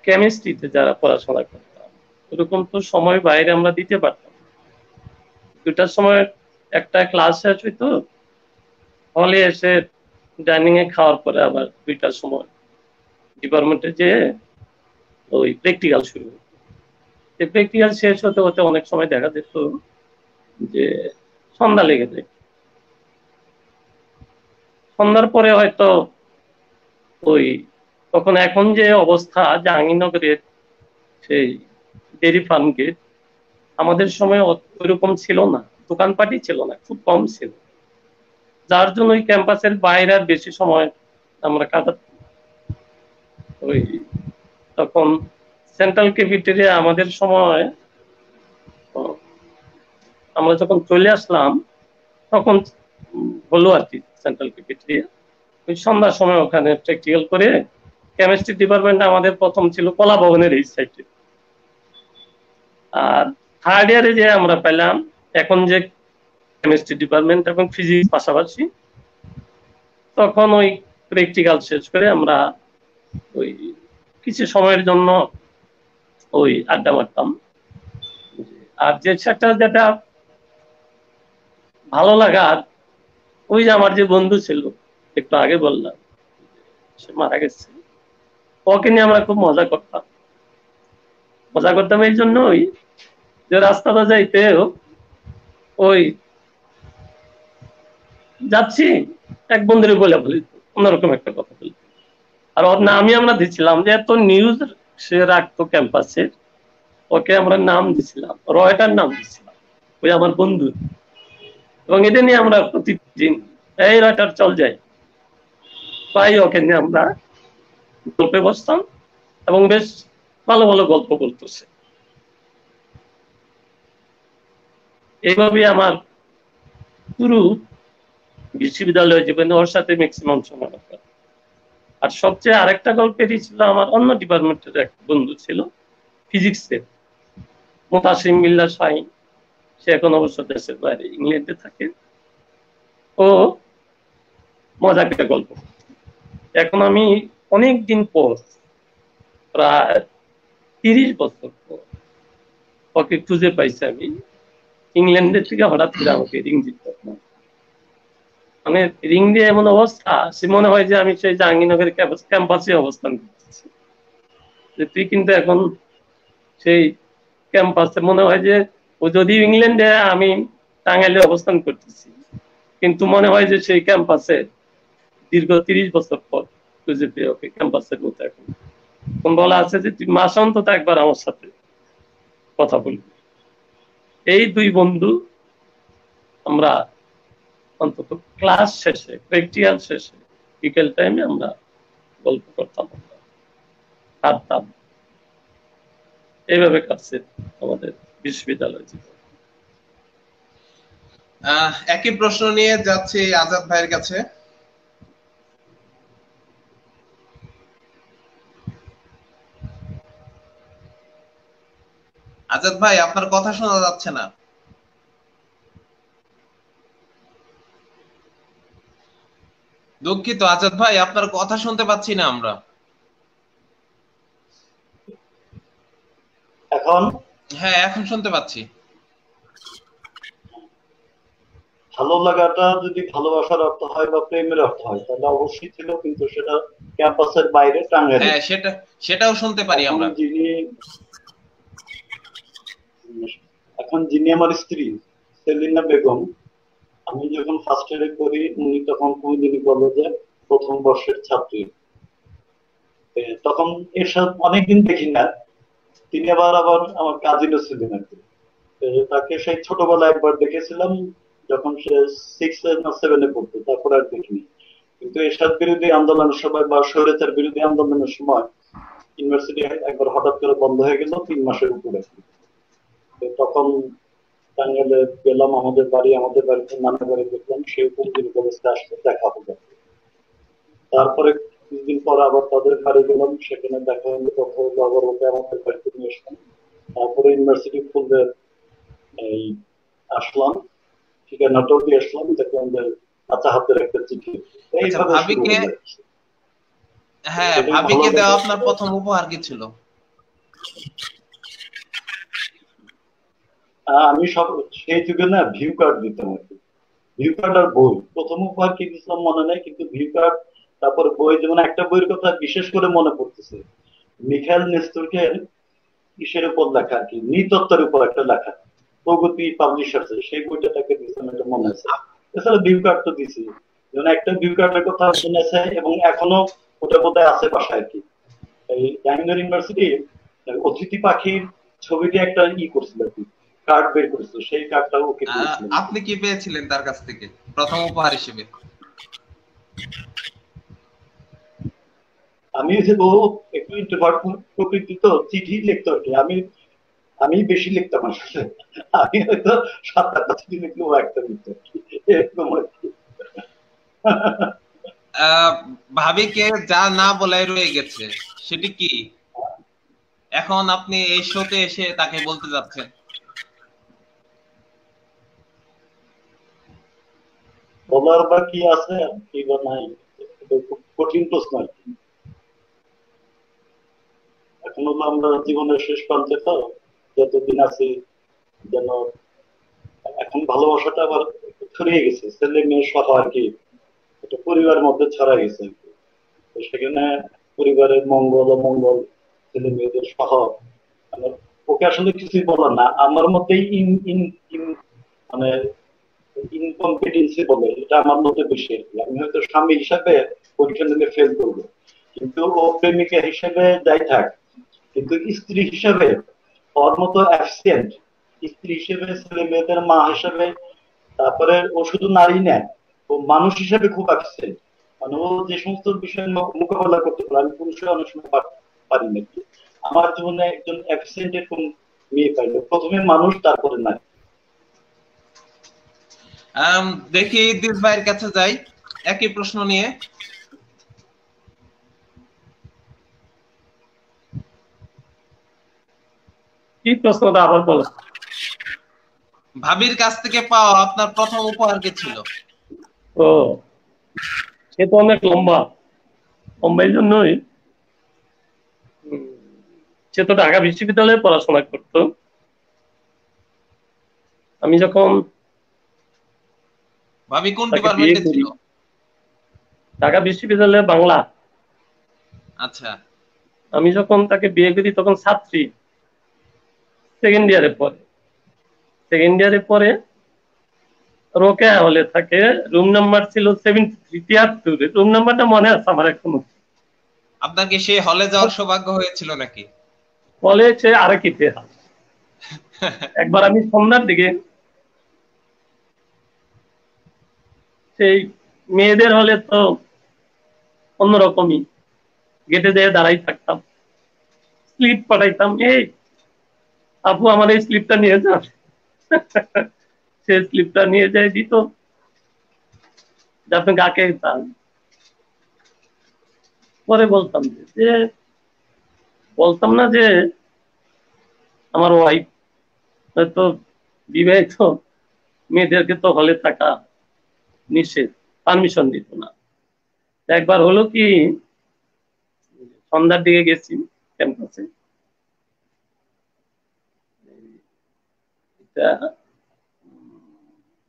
কেমিস্ট্রিতে যারা পড়াশোনা করতাম, এরকম তো সময় বাইরে আমরা দিতে পারতাম। 2টার সময় একটা ক্লাস শেষ হইতো, হলে এসে ডাইনিং এ খাওয়ার পরে আবার 2টার সময় ডিপার্টমেন্টে যে ওই প্র্যাকটিক্যাল শুরু হতো। প্র্যাকটিক্যাল শেষ হতে হতে অনেক সময় দেখা যেত যে সন্ধ্যা লেগে যায়। সন্ধ্যার পরে হয়তো ওই তখন এখন যে অবস্থা জাহাঙ্গীরনগরের সেই ডেইরি ফার্ম গেট, আমাদের সময় ওইরকম ছিল না, দোকানপাটই ছিল না, খুব কম ছিল, যার জন্য ওই ক্যাম্পাসের বাইরে আর বেশি সময় আমরা কাটাতাম। ওই তখন সেন্ট্রাল ক্যাফেটেরিয়া আমাদের সময় আমরা যখন চলে আসলাম তখন হলো আর কি সেন্ট্রাল ক্যাফেটেরিয়া। ওই সন্ধ্যার সময় ওখানে প্র্যাকটিক্যাল করে, কেমিস্ট্রি ডিপার্টমেন্ট আমাদের প্রথম ছিল কলা ভবনের এই সাইডে। আর থার্ড ইয়ারে যে আমরা পেলাম এখন যে কেমিস্ট্রি ডিপার্টমেন্ট এবং ফিজিক্স পাশাপাশি, তখন ওই প্র্যাকটিক্যাল শেষ করে আমরা ওই কিছু সময়ের জন্য ওই আড্ডা মারতাম। আর যে যেটা ভালো লাগার, ওই যে আমার যে বন্ধু ছিল একটু আগে বললাম সে মারা গেছে, ওকে নিয়ে আমরা খুব মজা করতাম এই জন্যই যে রাস্তাটা যাইতে ওই যাচ্ছি এক বন্ধুরে বলে বলি অন্যরকম একটা কথা বলি, আর ওর নামই আমরা দিছিলাম যে এত নিউজ সে রাখতো ক্যাম্পাসে, ওকে আমরা নাম দিছিলাম রয়টার নাম দিছিলাম, ওই আমার বন্ধু। এবং এটা নিয়ে আমরা প্রতিদিন এই রয়টার চল যাই তাই ওকে নিয়ে আমরা গল্পে বসতাম এবং বেশ ভালো ভালো গল্প বলতেছে। এইভাবে আমার পুরো বিশ্ববিদ্যালয় জীবনে ওর সাথে ম্যাক্সিমাম সময়। আর সবচেয়ে আরেকটা গল্পেরই ছিল, আমার অন্য ডিপার্টমেন্টের এক বন্ধু ছিল ফিজিক্সের, মোতাসিম বিল্লাহ শাহীন, সে এখন অবশ্য দেশের বাইরে ইংল্যান্ডে থাকে। ও মজা একটা গল্প, এখন আমি অনেক দিন পর, প্রায় 30 বছর পর ওকে খুঁজে পাইছি আমি। ইংল্যান্ডের থেকে হঠাৎ করে আমাকে রিং দিতে, মানে রিং দিয়ে এমন অবস্থা সে মনে হয় যে আমি সেই জাহাঙ্গীরনগরের ক্যাম্পাসে অবস্থান করতেছি, যে তুই কিন্তু এখন সেই ক্যাম্পাসে, মনে হয় যে ও যদি ইংল্যান্ডে আমি টাঙ্গাইলে অবস্থান করতেছি, কিন্তু মনে হয় যে সেই ক্যাম্পাসে দীর্ঘ 30 বছর পর খুঁজে পেয়ে ওকে ক্যাম্পাসের মতো এখন বলা আছে যে তুই মাসে অন্তত একবার আমার সাথে কথা বলবি। এই দুই বন্ধু আমরা অন্তত ক্লাস শেষে, প্র্যাকটিক্যাল শেষে বিকেল টাইমে আমরা গল্প করতাম, হাঁটতাম, এইভাবে কাটছে আমাদের বিশ্ববিদ্যালয় জীবন। একই প্রশ্ন নিয়ে যাচ্ছি আজাদ ভাইয়ের কাছে। আজাদ ভাই, আপনার কথা শোনা যাচ্ছে না। দুঃখিত আজাদ ভাই, আপনার কথা শুনতে পাচ্ছি না আমরা। এখন? হ্যাঁ, এখন শুনতে পাচ্ছি। ভালো লাগাটা যদি ভালোবাসার অর্থ হয় বা প্রেমের অর্থ হয় তাহলে অবশ্যই ছিল, কিন্তু সেটা ক্যাম্পাসের বাইরে টাঙ্গাইলে। হ্যাঁ, সেটাও শুনতে পারি আমরা। এখন যিনি আমার স্ত্রী সেলিনা বেগম, আমি যখন ফার্স্ট ইয়ারে করি উনি তখন কুমুদিনী কলেজে প্রথম বর্ষের ছাত্রী। তখন এর সাথে অনেকদিন দেখি না, তিনি আবার আমার কাজিনও ছিলেন আর কি। তাকে সেই ছোটবেলায় একবার দেখেছিলাম যখন সে 6 না 7 এ পড়তো, তারপর আর দেখিনি। কিন্তু এরশাদ বিরোধী আন্দোলনের সময় বা স্বৈরাচার বিরোধী আন্দোলনের সময় ইউনিভার্সিটি একবার হঠাৎ করে বন্ধ হয়ে গেল 3 মাসের উপরে। তখন টাঙ্গাইলে গেলাম, আমাদের বাড়িতে নানা বাড়ি দেখলাম, সে কুমুদিনী কলেজে আসতে দেখা হলো। তারপরে কিছুদিন পর আবার তাদের বাড়ি গেলাম, সেখানে দেখা হলো, কথা হলো, আবার ওকে আমাদের বাড়িতে নিয়ে আসলাম। তারপরে ইউনিভার্সিটি খুলবে এই আসলাম, ঠিকানাটাও দিয়ে আসলাম, দেখলাম যে কাঁচা হাতের একটা চিঠি। ভাবিকে দেওয়া আপনার প্রথম উপহার কি ছিল? আমি সব সেই যুগে না ভিউ কার্ড দিতাম আর কি, ভিউ কার্ড আর বই। প্রথম উপহার কি দিতাম মনে নাই, কিন্তু ভিউ কার্ড, তারপর বই। যেমন একটা বইয়ের কথা বিশেষ করে মনে পড়তেছে, মিখাইল নেস্তোরকের ইসের উপর লেখা আর কি, নৃতত্ত্বের উপর একটা লেখা, প্রগতি পাবলিশার্স, সেই বইটা তাকে দিয়েছিলাম, এটা মনে আছে। এছাড়া ভিউ কার্ড তো দিছি, যেমন একটা ভিউ কার্ডের কথা শুনেছে, এবং এখনো ওটা বোধহয় আছে বাসায় আর কি। এই জাহাঙ্গীরনগর ইউনিভার্সিটি অতিথি পাখির ছবিটি একটা করছিল আর কি, কার্ড বের করেছিল, সেই কার্ডটা ওকে দিয়েছিলেন। আপনি কি পেয়েছিলেন তার কাছ থেকে প্রথম উপহার হিসেবে? আমি ও একটু ইন্ট্রোভার্ট প্রকৃতি, তো চিঠি লিখতো আর কি, আমি বেশি লিখতাম আসলে, আমি হয়তো 7-8টা চিঠি লিখলে ও একটা লিখতো এরকম আর কি। ভাবিকে যা না বলাই রয়ে গেছে সেটি কি এখন আপনি এই শোতে এসে তাকে বলতে যাচ্ছেন? বলার বা কি আছে কি বা নাই, খুব কঠিন প্রশ্ন আর কি। এখন হলো আমরা জীবনের শেষ প্রান্তে, তো যতদিন আছি যেন, এখন ভালোবাসাটা আবার ছড়িয়ে গেছে ছেলে মেয়ে সহ আর কি, একটা পরিবারের মধ্যে ছড়া গেছে আর কি। তো সেখানে পরিবারের মঙ্গল অমঙ্গল ছেলে মেয়েদের সহ, মানে ওকে আসলে কিছুই বলার না, আমার মধ্যেই মানে ইনকম্পিটেন্সি বলে, এটা আমার মধ্যে বেশি আর কি। আমি হয়তো স্বামী হিসাবে পরীক্ষা নিলে ফেল করবো, কিন্তু ও প্রেমিকা হিসেবে যাই থাক, কিন্তু স্ত্রী হিসেবে ওর মতো অ্যাবসেন্ট, স্ত্রী হিসেবে, ছেলে মেয়েদের মা হিসেবে, তারপরে ও শুধু নারী না, ও মানুষ হিসেবে খুব অ্যাবসেন্ট। মানে ও যে সমস্ত বিষয় মোকাবেলা করতে পারে, আমি পুরুষরা অনেক সময় পারি না। আমার জীবনে একজন অ্যাবসেন্ট এরকম মেয়ে পাইলো, প্রথমে মানুষ, তারপরে নারী। দেখি ইদ্রিস ভাইয়ের কাছে যাই একই প্রশ্ন নিয়ে। কি প্রশ্নটা আবার বলো। ভাবির কাছ থেকে পাওয়া আপনার প্রথম উপহার কি ছিল? ও, সে তো অনেক লম্বা, এই জন্যই সে তো ঢাকা বিশ্ববিদ্যালয়ে পড়াশোনা করত। আমি যখন ভাবি কোন ডিপার্টমেন্টে ছিল? ঢাকা বিশ্ববিদ্যালয়ে বাংলা। আচ্ছা। আমি যখন তাকে বিয়ে করি তখন ছাত্রী, সেকেন্ড ইয়ারে পরে রোকেয়া হলে থাকে, রুম নাম্বার ছিল 73, রুম নাম্বারটা মনে আছে আমার এখনো। আপনার কি সেই হলে যাওয়ার সৌভাগ্য হয়েছিল নাকি? হলে সে আরেক ইতিহাস। একবার আমি সন্ধ্যার দিকে সেই মেয়েদের হলে তো অন্যরকমই, গেটে যেয়ে দাঁড়াই থাকতাম, স্লিপ পাঠাইতাম, এই আপু আমার এই স্লিপটা নিয়ে যান। সে স্লিপটা নিয়ে যায় দিত, আপনি কাকে চান। পরে বলতাম না যে আমার ওয়াইফ, হয়তো বিবাহিত মেয়েদেরকে তো হলে থাকা নিষেধ, পারমিশন দিত না। একবার হলো কি, সন্ধ্যার দিকে গেছি ক্যাম্পাসে,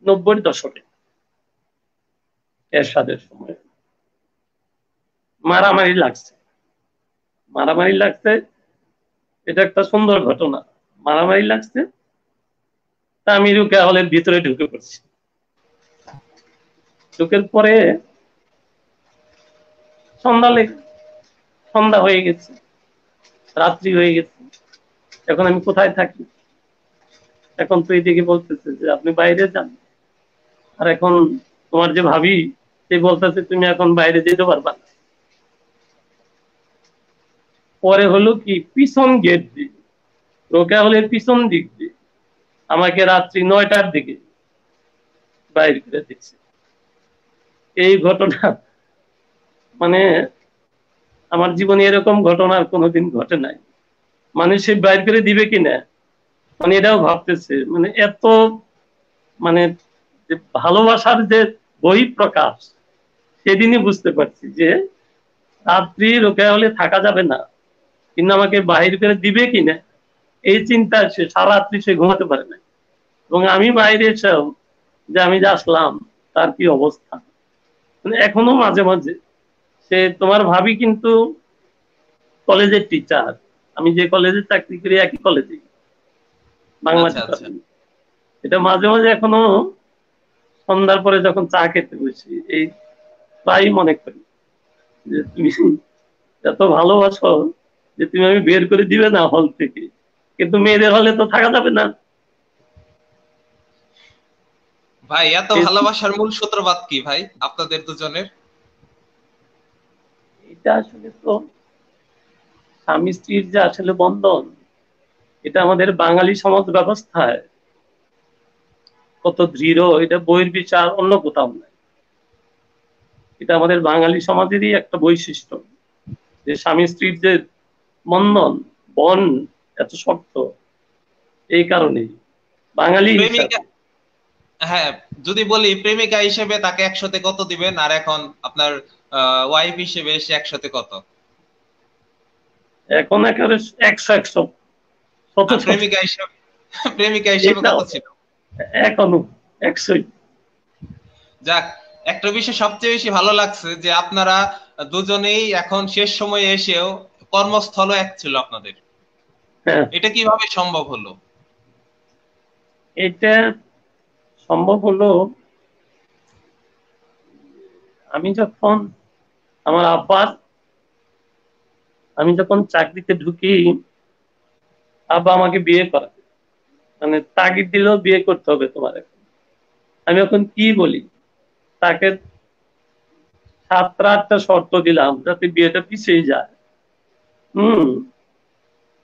90-র দশকে এরশাদের সময় মারামারি লাগছে। এটা একটা সুন্দর ঘটনা। মারামারি লাগছে, তা আমি রোকেয়া হলের ভিতরে ঢুকে পড়ছি। ঢুকের পরে সন্ধ্যা হয়ে গেছে, রাত্রি হয়ে গেছে। এখন আমি কোথায় থাকি? এখন তো এইদিকে বলতেছে যে আপনি বাইরে যান, আর এখন তোমার যে ভাবি সে বলতেছে তুমি এখন বাইরে যেতে পারবা না। পরে হলো কি, পিছন গেট দিয়ে, রোকেয়া হলের পিছন দিক দিয়ে আমাকে রাত্রি 9টার দিকে বাইরে করে দিচ্ছে। এই ঘটনা মানে আমার জীবনে এরকম ঘটনা আর কোনোদিন ঘটে নাই। মানুষ সে বাইর করে দিবে কিনা মানে এটাও ভাবতেছে। মানে এত মানে ভালোবাসার যে বহিঃপ্রকাশ, সেদিনই বুঝতে পারছি যে রাত্রি রোকেয়া হলে থাকা যাবে না, কিন্তু আমাকে বাহির করে দিবে কিনা এই চিন্তা সে সারা রাত্রি সে ঘুমাতে পারে না। এবং আমি বাইরে এসেও যে আমি যে আসলাম তার কি অবস্থা, মানে এখনো মাঝে মাঝে সে, তোমার ভাবি কিন্তু কলেজের টিচার, আমি যে কলেজে চাকরি করি একই কলেজে, বাংলা ডিপার্টমেন্ট। এটা মাঝে মাঝে এখনো সন্ধ্যার পরে যখন চা খেতে বসি এই প্রায় মনে করি যে তুমি এত ভালোবাসো যে তুমি আমি বের করে দিবে না হল থেকে, কিন্তু মেয়েদের হলে তো থাকা যাবে না। ভাই এত ভালোবাসার মূল সূত্রপাত কি ভাই আপনাদের দুজনের? এটা আসলে তো স্বামী স্ত্রীর যে আসলে বন্ধন, এটা আমাদের বাঙালি সমাজ ব্যবস্থায় কত দৃঢ়, এটা বইয়ের বিচার অন্য কোথাও নাই। এটা আমাদের বাঙালি সমাজেরই একটা বৈশিষ্ট্য যে স্বামী স্ত্রীর যে বন্ধন বন এত শক্ত, এই কারণেই বাঙালি। হ্যাঁ, যদি বলি প্রেমিকা হিসেবে তাকে 100-তে কত দিবেন, আর এখন আপনার ওয়াইফ হিসেবে সে 100-তে কত? এখন একেবারে 100 প্রেমিকা হিসেবে কত ছিল? এখনো 100। যাক, একটা বিষয় সবচেয়ে বেশি ভালো লাগছে যে আপনারা দুজনেই এখন শেষ সময়ে এসেও কর্মস্থল এক ছিল আপনাদের। এটা কিভাবে সম্ভব হলো? এটা সম্ভব হলো আমি যখন আমার আব্বার আমি যখন চাকরিতে ঢুকি, আব্বা আমাকে বিয়ে করাবে, মানে তাগিদ দিলেও বিয়ে করতে হবে তোমার। এখন আমি এখন কি বলি, তাকে 7-8টা শর্ত দিলাম যাতে বিয়েটা পিছিয়ে যায়।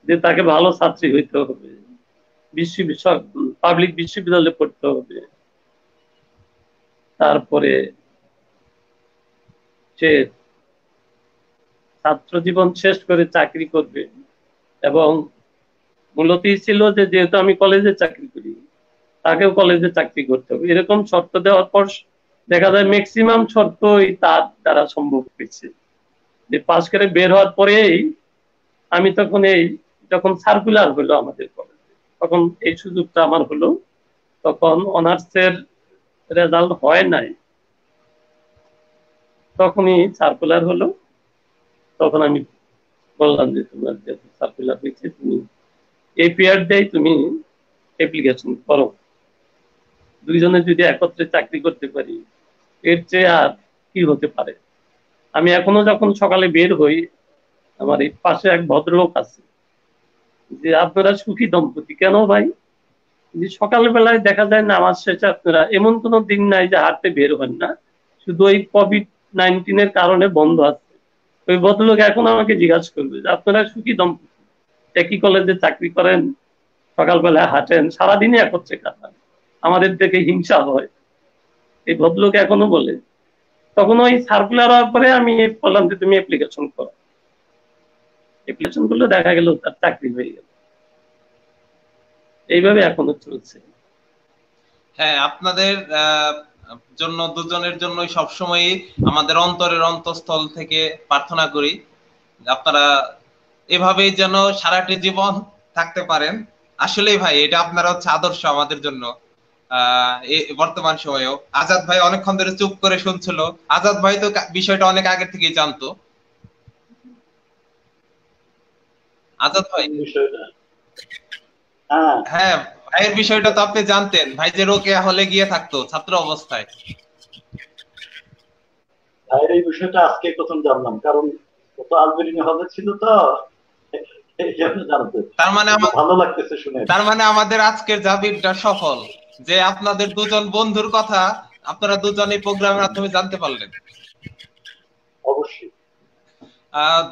যে তাকে ভালো ছাত্রী হইতে হবে, পাবলিক বিশ্ববিদ্যালয়ে পড়তে হবে, তারপরে সে ছাত্র জীবন শেষ করে চাকরি করবে, এবং মূলতই ছিল যে যেহেতু আমি কলেজে চাকরি করি তাকেও কলেজে চাকরি করতে হবে। এরকম শর্ত দেওয়ার পর দেখা যায় ম্যাক্সিমাম শর্তই তার দ্বারা সম্ভব হয়েছে। যে পাস করে বের হওয়ার পরেই আমি তখন যখন সার্কুলার হলো আমাদের কলেজে, তখন এই সুযোগটা আমার হলো। তখন অনার্সের রেজাল্ট হয় নাই, তখনই সার্কুলার হলো। তখন আমি বললাম যে তোমার যেহেতু সার্কুলার হয়েছে, তুমি এই পিরিয়ডটাই তুমি অ্যাপ্লিকেশন করো। দুইজনে যদি একত্রে চাকরি করতে পারি, এর চেয়ে আর কি হতে পারে। আমি এখনো যখন সকালে বের হই, আমার এই পাশে এক ভদ্রলোক আছে, যে আপনারা সুখী দম্পতি কেন ভাই? যে সকালবেলায় দেখা যায় নামাজ শেষে আপনারা এমন কোনো দিন নাই যে হাঁটতে বের হন না, শুধু ওই COVID-19 কারণে বন্ধ আছে। ওই ভদ্রলোক এখন আমাকে জিজ্ঞাসা করবে যে আপনারা সুখী দম্পতি, একই কলেজে চাকরি করেন, সকালবেলায় হাঁটেন, সারাদিনই একত্রে কাটান, আমাদের দেখে হিংসা হয়। এই ভদ্রলোক এখনো বলে। তখন ওই সার্কুলার হওয়ার পরে আমি বললাম যে তুমি অ্যাপ্লিকেশন করো। অ্যাপ্লিকেশন করলে দেখা গেল তার চাকরি হয়ে গেল। এইভাবে এখনো চলছে। হ্যাঁ, আপনাদের জন্য দুজনের জন্য সবসময় আমাদের অন্তরের অন্তঃস্থল থেকে প্রার্থনা করি আপনারা এভাবেই যেন সারাটি জীবন থাকতে পারেন। আসলেই ভাই এটা আপনারা হচ্ছে আদর্শ আমাদের জন্য বর্তমান সময়েও। আজাদ ভাই অনেকক্ষণ ধরে চুপ করে শুনছিল। আজাদ ভাই তো বিষয়টা অনেক আগে থেকেই জানতো। আজাদ ভাই হ্যাঁ, ভাইয়ের বিষয়টা তো আপনি জানতেন, ভাই যে রোকেয়া হলে গিয়ে থাকতো ছাত্র অবস্থায়। ভাইয়ের এই বিষয়টা আজকে প্রথম জানলাম, কারণ কত আলবেরিনে হবে ছিল তো, তার মানে ভালো লাগতেছে শুনে। তার মানে আমাদের আজকের জাবিরটা সফল, যে আপনাদের দুজন বন্ধুর কথা আপনারা দুজন এই প্রোগ্রামের মাধ্যমে জানতে পারলেন। অবশ্যই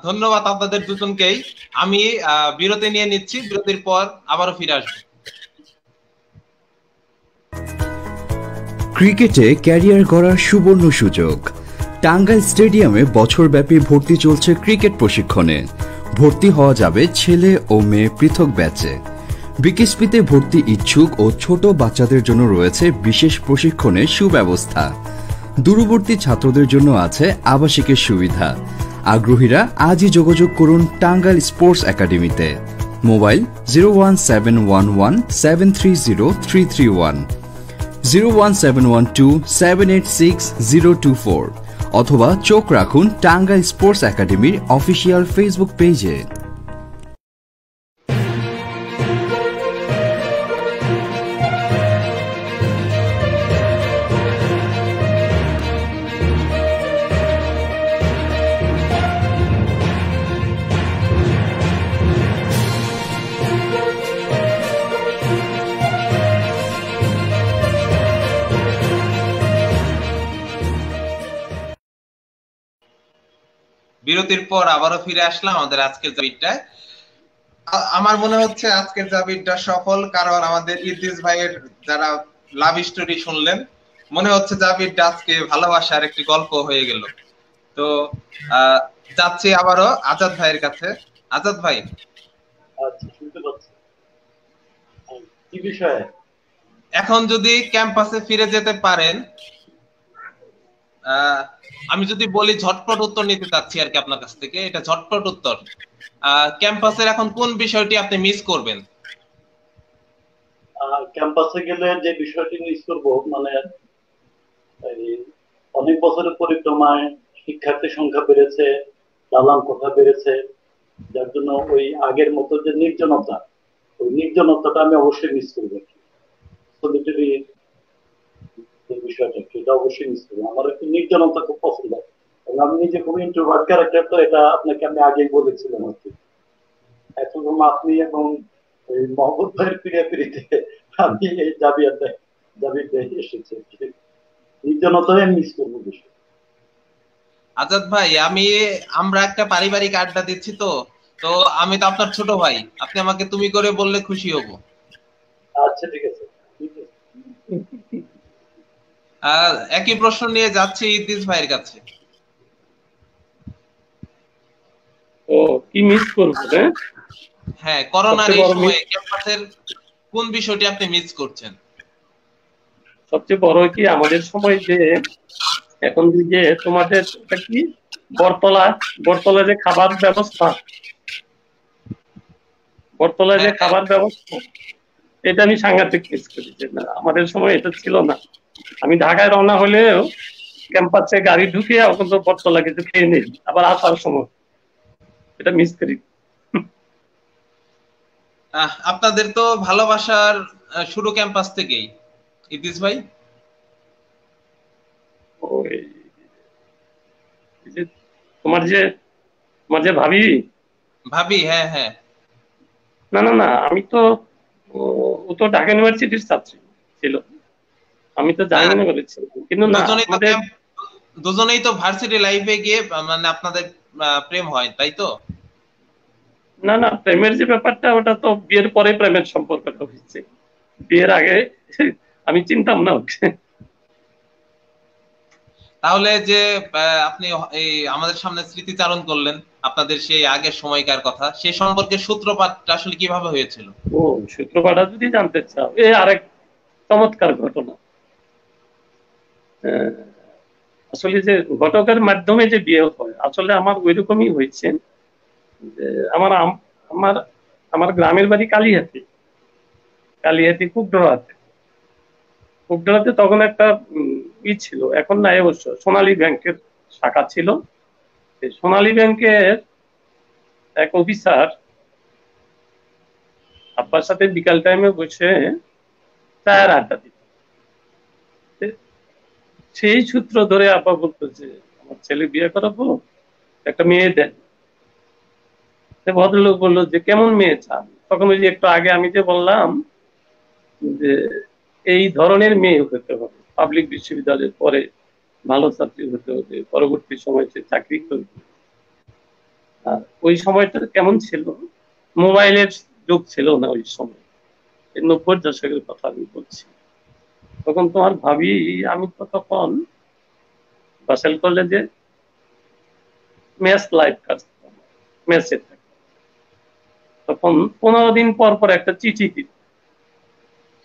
ধন্যবাদ আপনাদের দুজনকেই। আমি বিরতি নিয়ে নিচ্ছি, বিরতির পর আবারও ফিরে আসবো। ক্রিকেটে ক্যারিয়ার গড়ার সুবর্ণ সুযোগ। টাঙ্গাইল স্টেডিয়ামে বছরব্যাপী ভর্তি চলছে ক্রিকেট প্রশিক্ষণে। ভর্তি হওয়া যাবে ছেলে ও মেয়ে পৃথক ব্যাচে। বিকেএসপিতে ভর্তি ইচ্ছুক ও ছোট বাচ্চাদের জন্য রয়েছে বিশেষ প্রশিক্ষণের সুব্যবস্থা। দূরবর্তী ছাত্রদের জন্য আছে আবাসিকের সুবিধা। আগ্রহীরা আজই যোগাযোগ করুন টাঙ্গাইল স্পোর্টস একাডেমিতে। মোবাইল 01711730331, 01712786024 অথবা চোখ রাখুন টাঙ্গাইল স্পোর্টস একাডেমির অফিসিয়াল ফেসবুক পেজে। বিরতির পর আবারও ফিরে আসলাম আমাদের আজকের জাবিরটায়। আমার মনে হচ্ছে আজকের জাবিরটা সফল, কারণ আমাদের ইদ্রিস ভাইয়ের যারা লাভ স্টোরি শুনলেন, মনে হচ্ছে জাবিরটা আজকে ভালোবাসার একটি গল্প হয়ে গেল। তো যাচ্ছি আবারও আজাদ ভাইয়ের কাছে। আজাদ ভাই, আচ্ছা, শুনতে পাচ্ছি। কি বিষয়ে? এখন যদি ক্যাম্পাসে ফিরে যেতে পারেন, আমি যদি বলি ঝটপট উত্তর নিতে চাচ্ছি আর কি আপনার কাছ থেকে, এটা ঝটপট উত্তর। ক্যাম্পাসের এখন কোন বিষয়টি আপনি মিস করবেন? ক্যাম্পাসে গেলে যে বিষয়টি মিস করবো, মানে অনেক বছরের পরিক্রমায় শিক্ষার্থীর সংখ্যা বেড়েছে, দালান কোঠা বেড়েছে, যার জন্য ওই আগের মতো যে নির্জনতা, ওই নির্জনতাটা আমি অবশ্যই মিস করবো। সলিটারি যে বিষয়টা, সেটা অবশ্যই মিস করবো। আমার একটু নির্জনতা খুব পছন্দ, এবং আমি নিজে খুব ইন্ট্রোভার্ট ক্যারেক্টার, তো এটা আপনাকে আমি আগেই বলেছিলাম আর কি। এখন আপনি এবং ওই মহম্মদ ভাইয়ের পিড়িতে আমি এই জাবিয়াতে এসেছি। নির্জনতাই আমি মিস করবো বেশি। আজাদ ভাই, আমরা একটা পারিবারিক আড্ডা দিচ্ছি, তো তো আমি তো আপনার ছোট ভাই, আপনি আমাকে তুমি করে বললে খুশি হব। আচ্ছা, ঠিক আছে। একই প্রশ্ন নিয়ে যাচ্ছি ইদ্রিস ভাইয়ের কাছে। ও কি মিস করবো? হ্যাঁ, করোনার এই সময়ে ক্যাম্পাসের কোন বিষয়টি আপনি মিস করছেন? সবচেয়ে বড় কি আমাদের সময় যে এখন যে তোমাদের কি বটতলা যে খাবার ব্যবস্থা, বটতলায় যে খাবার ব্যবস্থা, এটা আমি সাংঘাতিক মিস করি। যে না, আমাদের সময় এটা ছিল না। আমি ঢাকায় রওনা হলেও ক্যাম্পাসে গাড়ি ঢুকিয়ে অন্তত বটতলা কিছু খেয়ে নিই, আবার আসার সময় এটা মিস করি। আপনাদের তো ভালোবাসার শুরু ক্যাম্পাস থেকেই, ইদ্রিস ভাই। তোমার যে ভাবি, হ্যাঁ হ্যাঁ, না না না, আমি তো ও তো ঢাকা ইউনিভার্সিটির ছাত্রী ছিল, আমি তো জাহাঙ্গীরনগরে ছিলাম। কিন্তু না, দুজনেই তো ভার্সিটি লাইফে গিয়ে মানে আপনাদের প্রেম হয়, তাই তো? না না, প্রেমের যে ব্যাপারটা, ওটা তো বিয়ের পরে প্রেমের সম্পর্কটা হচ্ছে, বিয়ের আগে আমি চিনতাম না ওকে। তাহলে যে আপনি এই আমাদের সামনে স্মৃতিচারণ করলেন আপনাদের সেই আগের সময়কার কথা, সেই সম্পর্কে সূত্রপাতটা আসলে কিভাবে হয়েছিল? ও, সূত্রপাতটা যদি জানতে চাও, এই আরেক চমৎকার ঘটনা। আসলে যে ঘটকের মাধ্যমে যে বিয়ে হয়, আসলে আমার ওই রকমই হয়েছে। যে আমার আমার আমার গ্রামের বাড়ি কালিহাতি কুকডোরাতে তখন একটা ছিল, এখন নাই অবশ্য, সোনালী ব্যাংকের শাখা ছিল। সোনালী ব্যাংকের এক অফিসার আব্বার সাথে বিকাল টাইমে বসে চায়ের আড্ডা দিত। সেই সূত্র ধরে আব্বা বলতো যে আমার ছেলে বিয়ে করাবো, একটা মেয়ে দেন। ভদ্রলোক বললো যে কেমন মেয়ে চান? তখন ওই যে একটু আগে আমি যে বললাম যে এই ধরনের মেয়ে হতে হবে, পাবলিক বিশ্ববিদ্যালয়ের পরে ভালো ছাত্রী হতে হবে, পরবর্তী সময় সে চাকরি করবে। আর ওই সময়টা কেমন ছিল, মোবাইলের যুগ ছিল না ওই সময়, 90 দশকের কথা আমি বলছি। তখন তোমার ভাবি, আমি তো তখন বাসেল কলেজে মেস লাইফ কাজ করতাম, মেসে থাকতাম। তখন 15 দিন পর পর একটা চিঠি দিত।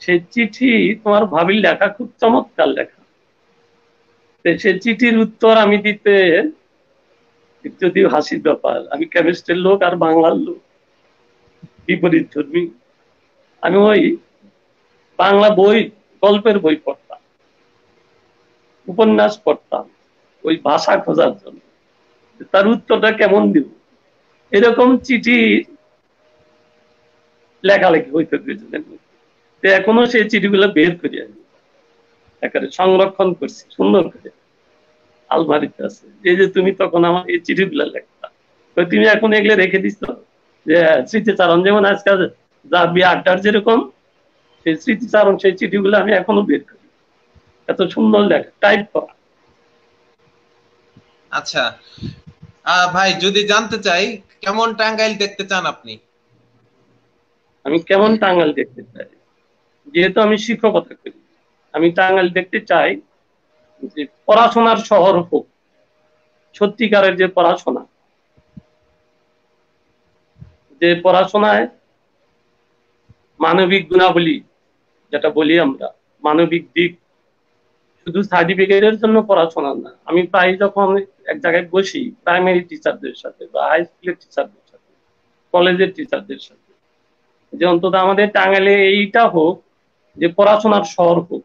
সেই চিঠি তোমার ভাবির লেখা, খুব চমৎকার লেখা। সেই চিঠির উত্তর আমি দিতে, যদিও হাসির ব্যাপার, আমি কেমিস্ট্রির লোক আর বাংলার লোক, বিপরীত ধর্মী। আমি ওই বাংলা বই, গল্পের বই পড়তাম, উপন্যাস পড়তাম, ওই ভাষা খোঁজার জন্য তার উত্তরটা কেমন দিব, এরকম চিঠি লেখালেখি হইতো দুজনের মধ্যে। এখনো সেই চিঠিগুলো বের করি, আমি একেবারে সংরক্ষণ করছি সুন্দর করে, আলমারিতে আছে। এই যে তুমি তখন আমার এই চিঠিগুলো লেখতাম, তুমি এখন এগুলো রেখে দিচ্ছ, যে স্মৃতিচারণ, যেমন আজকাল যা বিয়ে আড্ডার যেরকম সেই স্মৃতিচারণ, সেই চিঠিগুলো আমি এখনো বের করি, এত সুন্দর লেখা, টাইপ করা। আচ্ছা, ভাই যদি জানতে চাই কেমন টাঙ্গাইল দেখতে চান আপনি? আমি কেমন টাঙ্গাইল দেখতে চাই, যেহেতু আমি শিক্ষকতা করি, আমি টাঙ্গাইল দেখতে চাই যে পড়াশোনার শহর হোক, সত্যিকারের যে পড়াশোনা, যে পড়াশোনায় মানবিক গুণাবলী, যেটা বলি আমরা মানবিক দিক, শুধু সার্টিফিকেটের জন্য পড়াশোনা না। আমি প্রায় যখন এক জায়গায় বসি প্রাইমারি টিচারদের সাথে বা হাই স্কুলের টিচারদের সাথে, কলেজের টিচারদের সাথে, যে অন্তত আমাদের টাঙ্গাইলে এইটা হোক যে পড়াশোনার শহর হোক,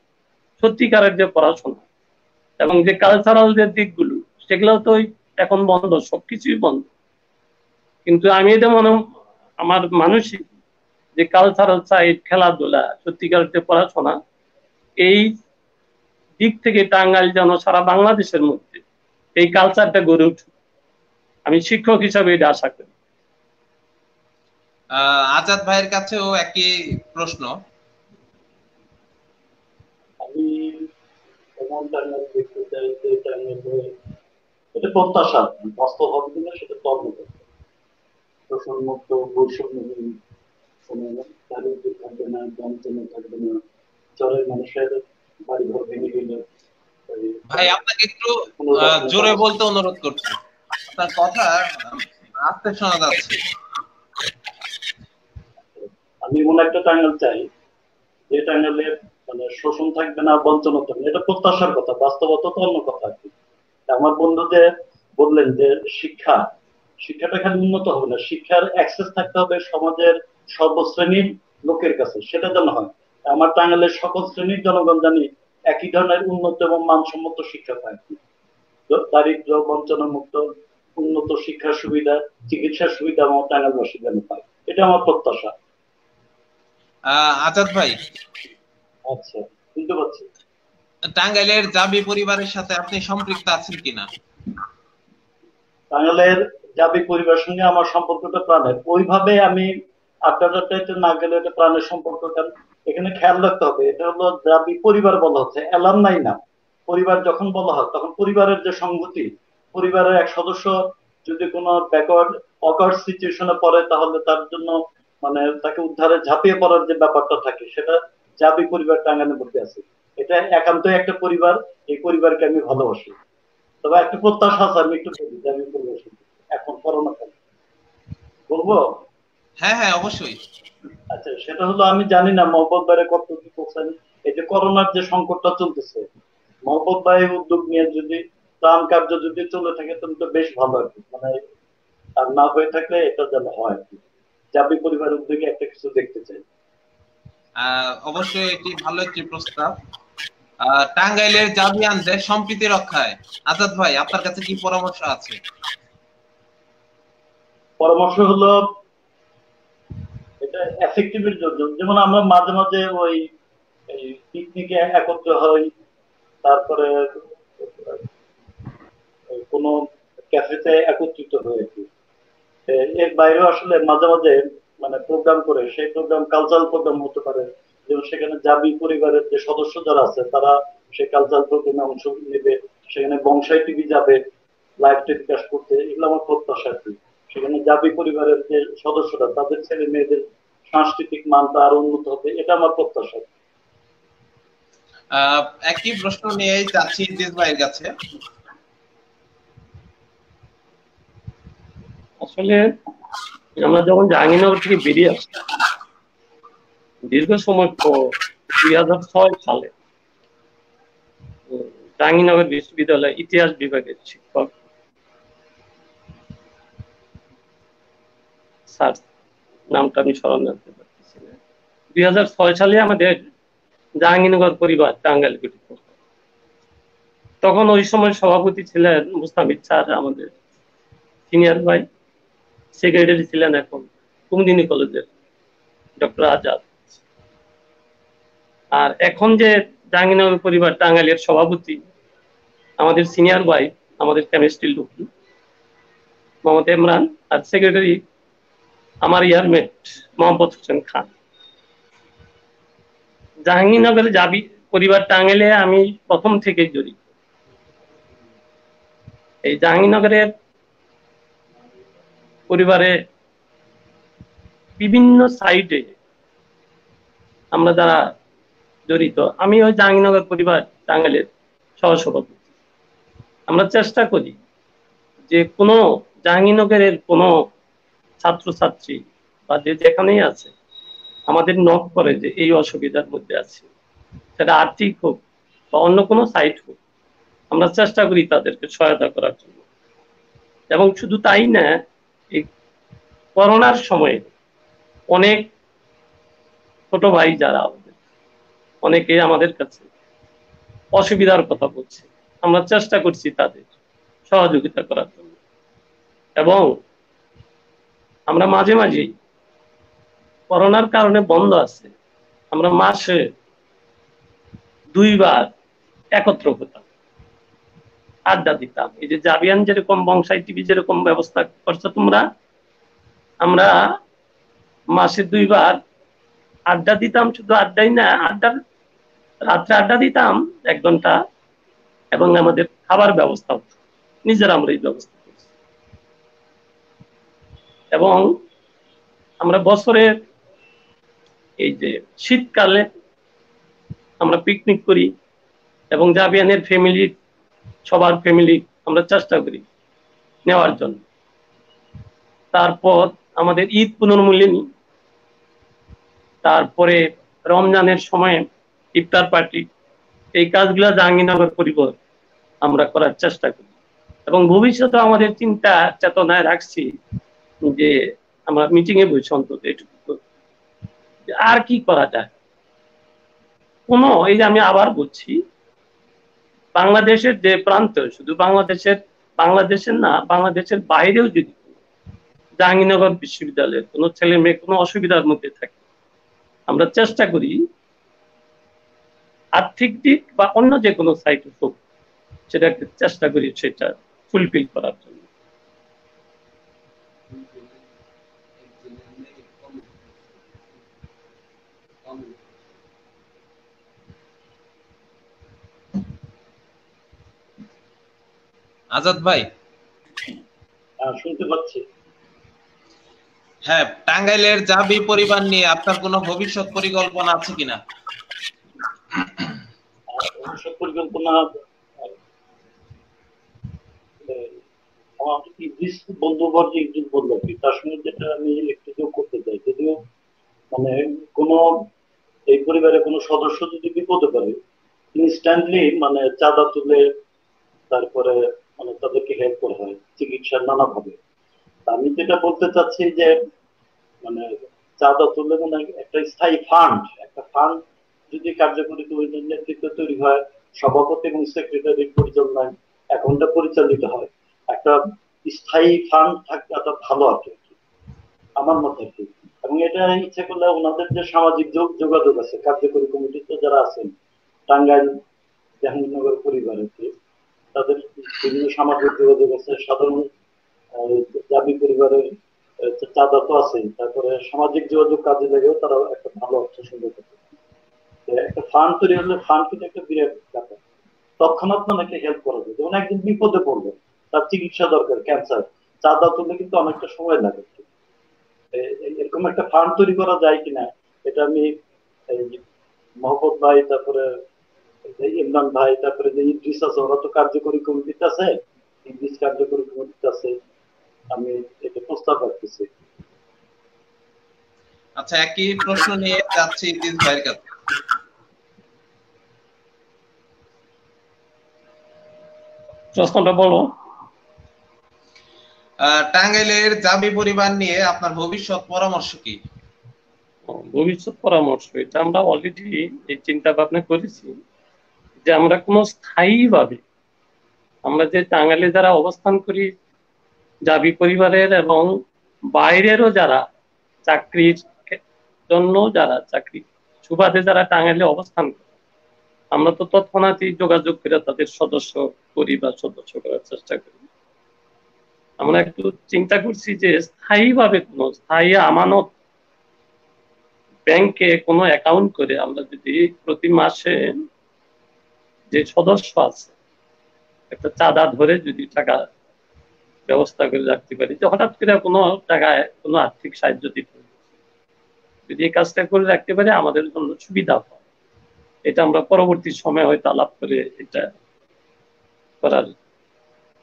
সত্যিকারের যে পড়াশোনা এবং যে কালচারাল যে দিকগুলো, সেগুলো তো এখন বন্ধ, সবকিছুই বন্ধ। কিন্তু আমি এটা আমার মানসিক যে কালচারাল সাইড, খেলাধুলা, সত্যিকারের যে পড়াশোনা, এই দিক থেকে টাঙ্গাইল যেন সারা বাংলাদেশের মধ্যে এই কালচারটা গড়ে উঠুক, আমি শিক্ষক হিসাবে এটা আশা করি। আজাদ ভাইয়ের কাছেও একই প্রশ্ন। আমি এমন টাঙ্গাইল দেখতে চাই যে টাঙ্গাইলে এটা প্রত্যাশা, বাস্তব হবে কিনা সেটা কর্মকর্তা, শোষণমুক্ত, বৈষম্যহীন, কোনো দারিদ্র্য থাকবে না, বঞ্চনা থাকবে না, চরের মানুষের বাড়ি ঘর ভেঙে গেলে ভাই আপনাকে একটু জোরে বলতে অনুরোধ করছি, আপনার কথা আস্তে শোনা যাচ্ছে। আমি এমন একটা টাঙ্গাইল চাই যে টাঙ্গাইলে মানে শোষণ থাকবে না, বঞ্চনা থাকবে না, এটা প্রত্যাশার কথা, বাস্তবতা তো অন্য কথা। আমার বন্ধু যে বললেন যে শিক্ষাটা খালি উন্নত হবে না, শিক্ষার অ্যাক্সেস থাকতে হবে সমাজের সর্বশ্রেণীর লোকের কাছে, সেটা যেন হয়। আমার টাঙ্গাইলের সকল শ্রেণীর জনগণ জানি একই ধরনের উন্নত এবং মানসম্মত শিক্ষা পায়, দারিদ্র বঞ্চনা মুক্ত উন্নত শিক্ষার সুবিধা, চিকিৎসার সুবিধা আমার টাঙ্গাইলবাসী যেন পায়, এটা আমার প্রত্যাশা। আজাদ ভাই, আচ্ছা, বুঝতে পারছি। টাঙ্গাইলের জাবি পরিবারের সাথে আপনি সম্পৃক্ত আছেন কিনা? টাঙ্গাইলের জাবি পরিবারের সঙ্গে আমার সম্পর্কটা প্রাণের, ওইভাবে আমি আপনাদের চাইতে না গেলে এটা প্রাণের সম্পর্কটা এখানে খেয়াল রাখতে হবে। এটা হলো জাবি পরিবার বলা হচ্ছে, অ্যালামনাই না। পরিবার যখন বলা হয় তখন পরিবারের যে সংহতি, পরিবারের এক সদস্য যদি কোনো ব্যাকওয়ার্ড অকার্ড সিচুয়েশনে পড়ে তাহলে তার জন্য মানে তাকে উদ্ধারে ঝাঁপিয়ে পড়ার যে ব্যাপারটা থাকে, সেটা জাবি পরিবার টাঙ্গাইলের মধ্যে আছে। এটা একান্তই একটা পরিবার, এই পরিবারকে আমি ভালোবাসি। তবে একটা প্রত্যাশা আছে, আমি একটু বলি যে আমি পরিবেশন এখন করোনা কালে বলবো। হ্যাঁ হ্যাঁ অবশ্যই। আচ্ছা, সেটা হলো আমি জানি না মহব্বত ভাইয়ের কত কি করছেন। এই যে করোনার যে সংকটটা চলতেছে, মহব্বত ভাই উদ্যোগ নিয়ে যদি ত্রাণ কার্য যদি চলে থাকে তাহলে তো বেশ ভালো আর কি, মানে আর না হয়ে থাকলে এটা যেন হয় আর কি। জাবি পরিবারের উদ্যোগে একটা কিছু দেখতে চাই। অবশ্যই এটি ভালো একটি প্রস্তাব। টাঙ্গাইলের জাবিয়ানদের সম্প্রীতি রক্ষায় আজাদ ভাই আপনার কাছে কি পরামর্শ আছে? পরামর্শ হলো এটা এফেক্টিভের জন্য, যেমন আমরা মাঝে মাঝে ওই পিকনিকে একত্র হই, তারপরে কোনো ক্যাফেতে একত্রিত হয়েছি, এর বাইরেও আসলে মাঝে মাঝে মানে প্রোগ্রাম করে, সেই প্রোগ্রাম কালচারাল প্রোগ্রাম হতে পারে, যেমন সেখানে জাবি পরিবারের যে সদস্য যারা আছে তারা সেই কালচারাল প্রোগ্রামে অংশ নেবে, সেখানে বংশাই টিভি যাবে লাইভ টেলিকাস্ট করতে, এগুলো আমার প্রত্যাশা আর কি। সেখানে জাবি পরিবারের যে সদস্যরা তাদের ছেলে মেয়েদের সাংস্কৃতিক মানটা আরো উন্নত হবে, এটা আমার প্রত্যাশা। একই প্রশ্ন নিয়ে যাচ্ছি ইদ্রিস ভাইয়ের কাছে। আসলে আমরা যখন জাহাঙ্গীরনগর থেকে বেরিয়ে আসি দীর্ঘ সময় পর 2006 সালে জাহাঙ্গীরনগর বিশ্ববিদ্যালয় ইতিহাস বিভাগের শিক্ষক স্যার, নামটা আমি স্মরণ রাখতে পারতেছি না, 2006 সালে আমাদের জাহাঙ্গীরনগর পরিবার টাঙ্গাইল গঠিত। তখন ওই সময় সভাপতি ছিলেন মুস্তাফিজ স্যার, আমাদের সিনিয়র ভাই। সেক্রেটারি ছিলেন এখন কুমুদিনী কলেজের ডক্টর আজাদ। আর এখন যে জাহাঙ্গীরনগর পরিবার টাঙ্গাইলের সভাপতি আমাদের সিনিয়র ভাই, আমাদের কেমিস্ট্রি লোক মোহাম্মদ ইমরান, আর সেক্রেটারি আমার ইয়ারমেট মোহাম্মদ হোসেন খান। জাহাঙ্গীরনগরে জাবি পরিবার টাঙ্গাইলে আমি প্রথম থেকে জড়িত। এই জাহাঙ্গীরনগরের পরিবারে বিভিন্ন সাইডে আমরা যারা জড়িত, আমি ওই জাহাঙ্গীরনগর পরিবার টাঙ্গাইলের সহসভাপতি। আমরা চেষ্টা করি যে কোনো জাহাঙ্গীরনগরের কোনো ছাত্রছাত্রী বা যে যেখানেই আছে আমাদের নক করে যে এই অসুবিধার মধ্যে আছে, সেটা আর্থিক হোক বা অন্য কোনো সাইট হোক, আমরা চেষ্টা করি তাদেরকে সহায়তা করার জন্য। এবং শুধু তাই না, এই করোনার সময়ে অনেক ছোট ভাই যারা অনেকে আমাদের কাছে অসুবিধার কথা বলছে, আমরা চেষ্টা করছি তাদের সহযোগিতা করার জন্য। এবং আমরা মাঝে মাঝে করোনার কারণে বন্ধ আছে, আমরা মাসে 2 বার একত্র হতাম, আড্ডা দিতাম। এই যে জাবিয়ান যেরকম বংশাই টিভি যেরকম ব্যবস্থা করছো তোমরা, আমরা মাসে 2 বার আড্ডা দিতাম। শুধু আড্ডাই না, রাত্রে আড্ডা দিতাম 1 ঘন্টা, এবং আমাদের খাবার ব্যবস্থা হতো, নিজেরা আমরা এই ব্যবস্থা করছি। এবং আমরা বছরের এই যে শীতকালে আমরা পিকনিক করি, এবং জাবিয়ানের ফ্যামিলি, সবার ফ্যামিলি আমরা চেষ্টা করি নেওয়ার জন্য। তারপর আমাদের ঈদ পুনর্মিলনী, তারপরে রমজানের সময় ইফতার পার্টি, এই কাজগুলো জাহাঙ্গীরনগর পরিবার আমরা করার চেষ্টা করি। এবং ভবিষ্যতে আমাদের চিন্তা চেতনায় রাখছি যে আমরা মিটিং এ বসে অন্তত এটুকু আর কি করা যায়। কোনো, এই যে আমি আবার বলছি, বাংলাদেশের যে প্রান্ত, শুধু বাংলাদেশের না, বাংলাদেশের বাইরেও যদি জাহাঙ্গীরনগর বিশ্ববিদ্যালয়ের কোনো ছেলে মেয়ে কোনো অসুবিধার মধ্যে থাকে, আমরা চেষ্টা করি আর্থিক দিক বা অন্য যে কোনো সাইট হোক, সেটাকে চেষ্টা করি সেটা ফুলফিল করার জন্য। আজাদ ভাই, শুনতে পাচ্ছি। হ্যাঁ, টাঙ্গাইলের জাবি পরিবার নিয়ে আপনার কোনো ভবিষ্যৎ পরিকল্পনা আছে কিনা? ভবিষ্যৎ পরিকল্পনা আমার বন্ধুবর্গ একজন বলল, তার সঙ্গে যেটা আমি একটু যোগ করতে চাই, যদিও মানে কোনো এই পরিবারের কোনো সদস্য যদি বিপদে পড়ে, ইনস্ট্যান্টলি মানে চাঁদা তুলে তারপরে মানে তাদেরকে হেল্প করা হয় চিকিৎসার নানাভাবে। আমি যেটা বলতে চাচ্ছি যে মানে চাঁদা তুলে মানে একটা স্থায়ী একটা ফান্ড যদি কার্যকরী নেতৃত্ব তৈরি হয়, সভাপতি এবং সেক্রেটারির পরিচালনায় অ্যাকাউন্টটা পরিচালিত হয়, একটা স্থায়ী ফান্ড থাকলে একটা ভালো আর কি, আমার মতে আর কি। এবং এটা ইচ্ছে করলে ওনাদের যে সামাজিক যোগাযোগ আছে, কার্যকরী কমিটিতে যারা আছেন টাঙ্গাইল জাহাঙ্গীরনগর পরিবারের, তাদের বিভিন্ন সামাজিক যোগাযোগ আছে, সাধারণ জাবি পরিবারের চাঁদা তো আছে, তারপরে সামাজিক যোগাযোগ কাজে লাগেও তারা একটা ভালো অর্থ সংগ্রহ করতে। একটা ফান্ড তৈরি হলে ফান্ড কিন্তু একটা বিরাট ব্যাপার, তৎক্ষণাৎ অনেকে হেল্প করা যায়। যেমন একজন বিপদে পড়লো, তার চিকিৎসা দরকার, ক্যান্সার, চাঁদা তুললে কিন্তু অনেকটা সময় লাগে। এরকম একটা ফান্ড তৈরি করা যায় কিনা, এটা আমি মহব্বত ভাই, তারপরে ইমরান ভাই, তারপরে যে ইদ্রিস আছে, ওরা তো কার্যকরী কমিটিতে আছে, ইদ্রিস কার্যকরী কমিটিতে আছে, আমি এটা প্রস্তাব রাখতেছি। আচ্ছা, একই প্রশ্ন নিয়ে যাচ্ছি ইদ্রিস ভাইয়ের কাছে। প্রশ্নটা বলো। টাঙ্গাইলের জাবি পরিবার নিয়ে আপনার ভবিষ্যৎ পরামর্শ কি? ভবিষ্যৎ পরামর্শ, এটা আমরা অলরেডি এই চিন্তা ভাবনা করেছি যে আমরা কোনো স্থায়ীভাবে, আমরা যে টাঙ্গাইলে যারা অবস্থান করি জাবি পরিবারের এবং বাইরেরও যারা চাকরির জন্য, যারা চাকরি সুবাদে যারা টাঙ্গাইলে অবস্থান করে, আমরা তো তৎক্ষণাৎই যোগাযোগ করে তাদের সদস্য করি বা সদস্য করার চেষ্টা করি। আমরা একটু চিন্তা করছি যে স্থায়ীভাবে কোনো স্থায়ী আমানত ব্যাংকে কোনো অ্যাকাউন্ট করে আমরা যদি প্রতি মাসে যে সদস্য আছে একটা চাঁদা ধরে যদি টাকা ব্যবস্থা করে রাখতে পারি, যে হঠাৎ করে কোনো টাকায় কোনো আর্থিক সাহায্য দিতে, যদি এই কাজটা করে রাখতে পারি আমাদের জন্য সুবিধা হয়। এটা আমরা পরবর্তী সময় হয়তো আলাপ করে এটা করার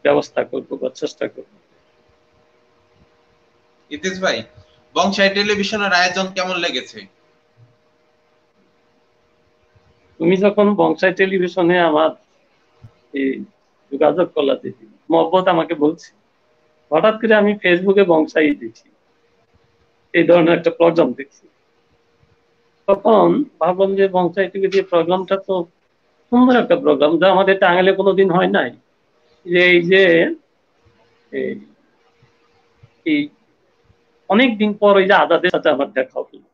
ব্যবস্থা করবো বা চেষ্টা করবো। ইতিশ ভাই, বংশাই টেলিভিশনের আয়োজন কেমন লেগেছে? তুমি যখন বংশাই টেলিভিশনে আমার এই যোগাযোগ করলা, দেখি মহব্বত আমাকে বলছি, হঠাৎ করে আমি ফেসবুকে বংশাই দেখি, এই ধরনের একটা প্রোগ্রাম দেখছি। তখন ভাবলাম যে বংশাই টিভি দিয়ে প্রোগ্রামটা তো সুন্দর একটা প্রোগ্রাম, যা আমাদের টাঙ্গাইলে কোনোদিন হয় নাই। যে এই যে এই অনেকদিন পর ওই যে আজাদের সাথে আমার দেখা হলো,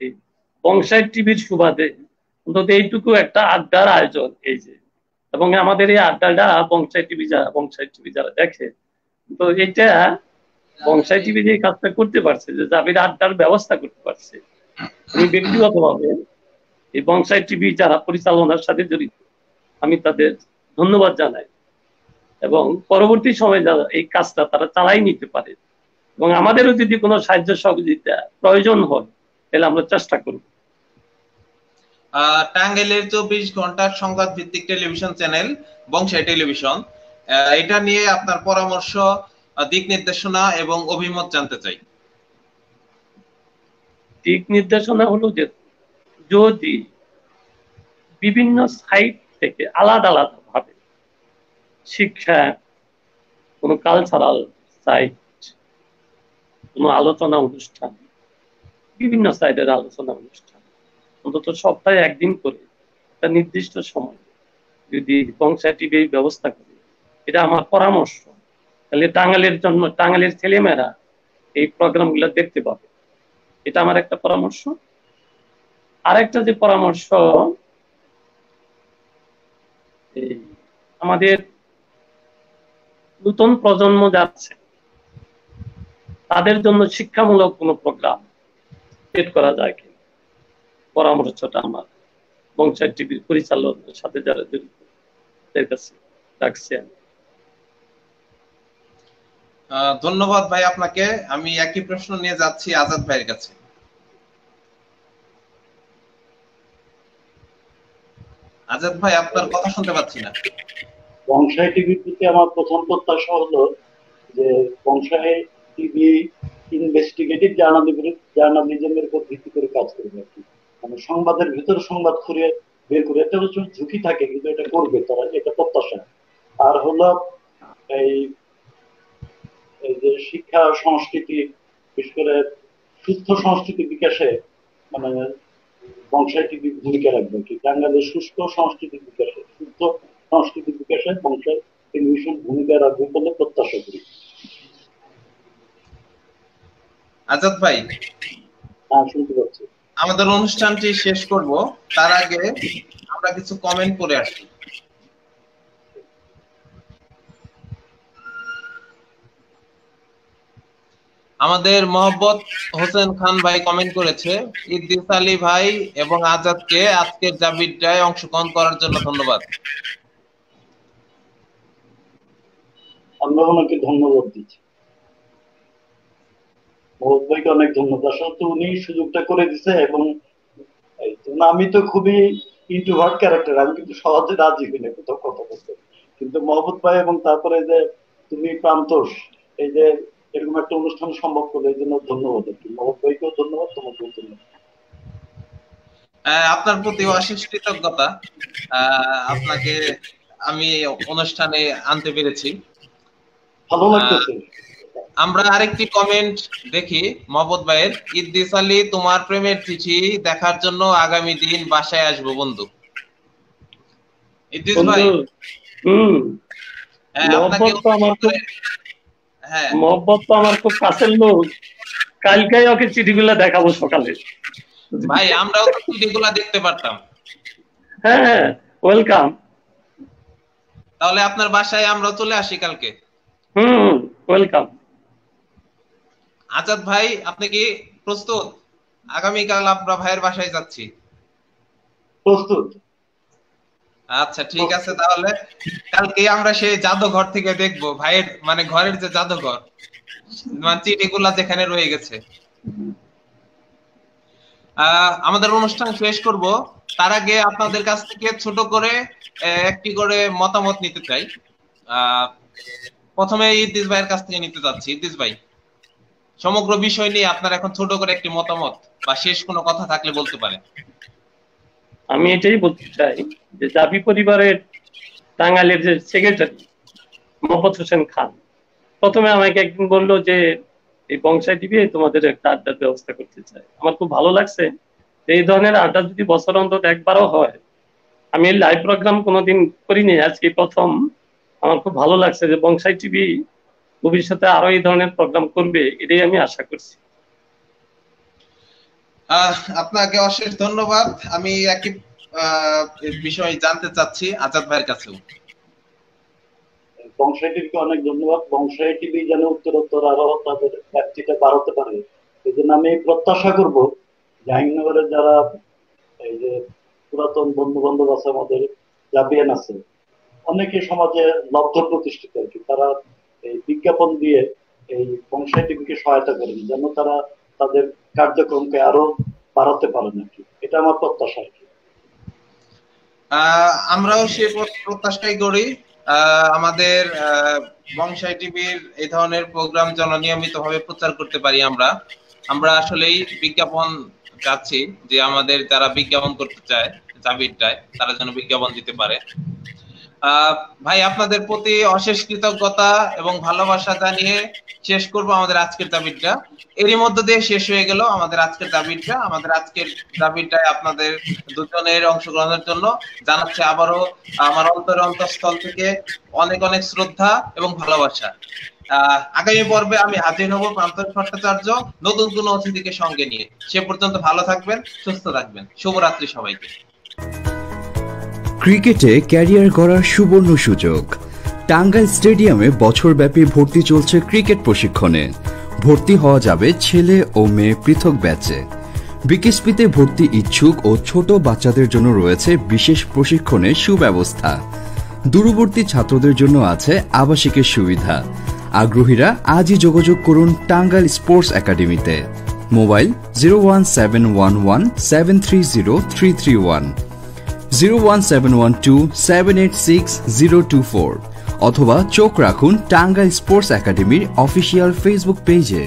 এই বংশাই টিভির সুবাদে অন্তত এইটুকু একটা আড্ডার আয়োজন এই যে, এবং আমাদের এই আড্ডাটা বংশাই টিভি যারা দেখে, তো এটা বংশাই টিভি যে কাজটা করতে পারছে, যে জাবির আড্ডার ব্যবস্থা করতে পারছে, আমি ব্যক্তিগতভাবে এই বংশাই টিভি যারা পরিচালনার সাথে জড়িত আমি তাদের ধন্যবাদ জানাই। এবং পরবর্তী সময়ে যারা এই কাজটা তারা চালাই নিতে পারে, এবং আমাদেরও যদি কোনো সাহায্য সহযোগিতা প্রয়োজন হয় তাহলে আমরা চেষ্টা করব। টাঙ্গাইলের 24 ঘন্টার সংবাদ ভিত্তিক টেলিভিশন চ্যানেল বংশাই টেলিভিশন, এটা নিয়ে আপনার পরামর্শ, দিক নির্দেশনা এবং অভিমত জানতে চাই। দিক নির্দেশনা হলো যে যদি বিভিন্ন সাইট থেকে আলাদা আলাদা ভাবে শিক্ষা, কোনো কালচারাল সাইট, কোনো আলোচনা অনুষ্ঠান, বিভিন্ন সাইটের আলোচনা অনুষ্ঠান অন্তত সপ্তাহে একদিন করে একটা নির্দিষ্ট সময় যদি বংশাই টিভি ব্যবস্থা করে, এটা আমার পরামর্শ, তাহলে টাঙ্গাইলের ছেলেমেয়েরা এই প্রোগ্রামগুলো দেখতে পাবে। এটা আমার একটা পরামর্শ। আরেকটা যে পরামর্শ, আমাদের নতুন প্রজন্ম যাচ্ছে তাদের জন্য শিক্ষামূলক কোনো প্রোগ্রাম সেট করা যায় কি, পরামর্শটা আমার বংশাই টিভির পরিচালকের সাথে যারা জড়িত তাদের কাছে রাখছি। ধন্যবাদ ভাই আপনাকে। আমি একই প্রশ্ন নিয়ে যাচ্ছি আজাদ ভাইয়ের কাছে। আজাদ ভাই, আপনার কথা শুনতে পাচ্ছি না। বংশাই টিভির প্রতি আমার প্রথম প্রত্যাশা হলো যে বংশাই টিভি ইনভেস্টিগেটিভ জার্নালিজমের উপর ভিত্তি করে কাজ করবে আর কি, মানে সংবাদের ভিতরে সংবাদ খুঁড়ে বের করে, এটা হচ্ছে ঝুঁকি থাকে কিন্তু এটা করবে তারা, এটা প্রত্যাশা। আর হলো এই যে শিক্ষা সংস্কৃতি, বিশেষ করে সুস্থ সংস্কৃতি বিকাশে মানে বংশাই টিভি ভূমিকা রাখবে কি, টাঙ্গাইলের সুস্থ সংস্কৃতি বিকাশে, শুদ্ধ সংস্কৃতি বিকাশে বংশাই টেলিভিশন ভূমিকা রাখবে বলে প্রত্যাশা করি। আজাদ ভাই, হ্যাঁ শুনতে পাচ্ছি। আমাদের অনুষ্ঠানটি শেষ করব, তার আগে আমরা কিছু কমেন্ট করে আসি। আমাদের মোহাম্মদ হোসেন খান ভাই কমেন্ট করেছে, ইদ্রিস আলী ভাই এবং আজাদকে আজকের জাবিরটায় অংশগ্রহণ করার জন্য ধন্যবাদ। আমরা ওনাকে ধন্যবাদ দিচ্ছি, মোহাম্মদ ভাইকে অনেক ধন্যবাদ। আসলে উনি সুযোগটা করে দিছে, এবং আমি তো খুবই ইন্ট্রোভার্ট ক্যারেক্টার, আমি কিন্তু সহজে রাজি হই না কোথাও কথা বলতে, কিন্তু মোহাম্মদ ভাই এবং তারপরে যে তুমি প্রান্তোষ, এই যে এরকম একটা অনুষ্ঠান সম্ভব করলে এই জন্য ধন্যবাদ। মোহাম্মদ ভাইকেও ধন্যবাদ, তোমাকেও ধন্যবাদ। আপনার প্রতি অশেষ কৃতজ্ঞতা, আপনাকে আমি অনুষ্ঠানে আনতে পেরেছি, ভালো লাগতেছে। আমরা আরেকটি কমেন্ট দেখি মোহাম্মদ ভাইয়ের, ইদ্রিস আলী, তোমার প্রেমের চিঠি দেখার জন্য আগামী দিন বাসায় আসবো বন্ধু। ইদ্রিস ভাই, মোহাম্মদ তো আমার খুব কাছের লোক, কালকে ওকে চিঠিগুলো দেখাবো সকালে। ভাই আমরাও তো চিঠিগুলা দেখতে পারতাম। হ্যাঁ, ওয়েলকাম। তাহলে আপনার বাসায় আমরা চলে আসি কালকে। ওয়েলকাম। আজাদ ভাই, আপনি কি প্রস্তুত? আগামীকাল আমরা ভাইয়ের বাসায় যাচ্ছি। প্রস্তুত। আচ্ছা ঠিক আছে, তাহলে কালকে আমরা সেই জাদুঘর থেকে দেখবো ভাইয়ের মানে ঘরের যে জাদুঘর, মানে চিঠিগুলা যেখানে রয়ে গেছে। আমাদের অনুষ্ঠান শেষ করব, তার আগে আপনাদের কাছ থেকে ছোট করে একটি করে মতামত নিতে চাই। প্রথমে ইদ্রিস ভাইয়ের কাছ থেকে নিতে চাচ্ছি। ইদ্রিস ভাই, সমগ্র বিষয় নিয়ে আপনার এখন ছোট করে একটি মতামত বা শেষ কোনো কথা থাকলে বলতে পারেন। আমি এটাই বলতে চাই যে জাবি পরিবারের টাঙ্গাইলের যে সেক্রেটারি মোহাম্মদ হোসেন খান প্রথমে আমাকে একদিন বললো যে এই বংশাই টিভি তোমাদের একটা আড্ডার ব্যবস্থা করতে চাই। আমার খুব ভালো লাগছে, এই ধরনের আড্ডা যদি বছর অন্তত একবারও হয়। আমি লাইভ প্রোগ্রাম কোনোদিন করিনি, আজকে প্রথম। আমার খুব ভালো লাগছে যে বংশাই টিভি ভবিষ্যতে আরো এই ধরনের প্রোগ্রাম করবে, এটাই আমি আশা করছি। আপনাকে অশেষ ধন্যবাদ। আমি একই বিষয় জানতে চাচ্ছি আজাদ ভাইয়ের কাছেও। বংশাই টিভিকে অনেক ধন্যবাদ। বংশাই টিভি যেন উত্তরোত্তর আরো তাদের ব্যক্তিটা বাড়াতে পারে, এই জন্য আমি প্রত্যাশা করবো জাহাঙ্গীরনগরের যারা এই যে পুরাতন বন্ধু বান্ধব আছে, আমাদের জাবিয়ান আছে, অনেকে সমাজে লব্ধ প্রতিষ্ঠিত আর কি, তারা এই বিজ্ঞাপন দিয়ে এই বংশাই টিভিকে সহায়তা করেন, যেন তারা তাদের কার্যক্রমকে আরো বাড়াতে পারেন আর কি। এটা আমার প্রত্যাশা আর কি। আমরাও সে প্রত্যাশাই করি। আমাদের বংশাই টিভির এই ধরনের প্রোগ্রাম যেন নিয়মিতভাবে প্রচার করতে পারি। আমরা আসলেই বিজ্ঞাপন চাচ্ছি যে আমাদের যারা বিজ্ঞাপন করতে চায় জাবিরটায়, তারা যেন বিজ্ঞাপন দিতে পারে। ভাই, আপনাদের প্রতি অশেষ কৃতজ্ঞতা এবং ভালোবাসা জানিয়ে শেষ করব আমাদের আজকের দাবিটা। এরই মধ্য দিয়ে শেষ হয়ে গেল আমাদের আজকের দাবিটা। আমাদের আজকের দাবিটায় আপনাদের দুজনের অংশগ্রহণের জন্য জানাচ্ছি আবারও আমার অন্তঃস্থল থেকে অনেক অনেক শ্রদ্ধা এবং ভালোবাসা। আগামী পর্বে আমি হাজির হব প্রান্তোষ ভট্টাচার্য নতুন কোনো অতিথিকে সঙ্গে নিয়ে। সে পর্যন্ত ভালো থাকবেন, সুস্থ থাকবেন। শুভরাত্রি সবাইকে। ক্রিকেটে ক্যারিয়ার গড়ার সুবর্ণ সুযোগ। টাঙ্গাইল স্টেডিয়ামে বছরব্যাপী ভর্তি চলছে ক্রিকেট প্রশিক্ষণে। ভর্তি হওয়া যাবে ছেলে ও মেয়ে পৃথক ব্যাচে। বিকেএসপিতে ভর্তি ইচ্ছুক ও ছোট বাচ্চাদের জন্য রয়েছে বিশেষ প্রশিক্ষণের সুব্যবস্থা। দূরবর্তী ছাত্রদের জন্য আছে আবাসিকের সুবিধা। আগ্রহীরা আজই যোগাযোগ করুন টাঙ্গাইল স্পোর্টস একাডেমিতে। মোবাইল 01711730331, 01712786024 অথবা চোখ রাখুন টাঙ্গাইল স্পোর্টস একাডেমির অফিসিয়াল ফেসবুক পেজে।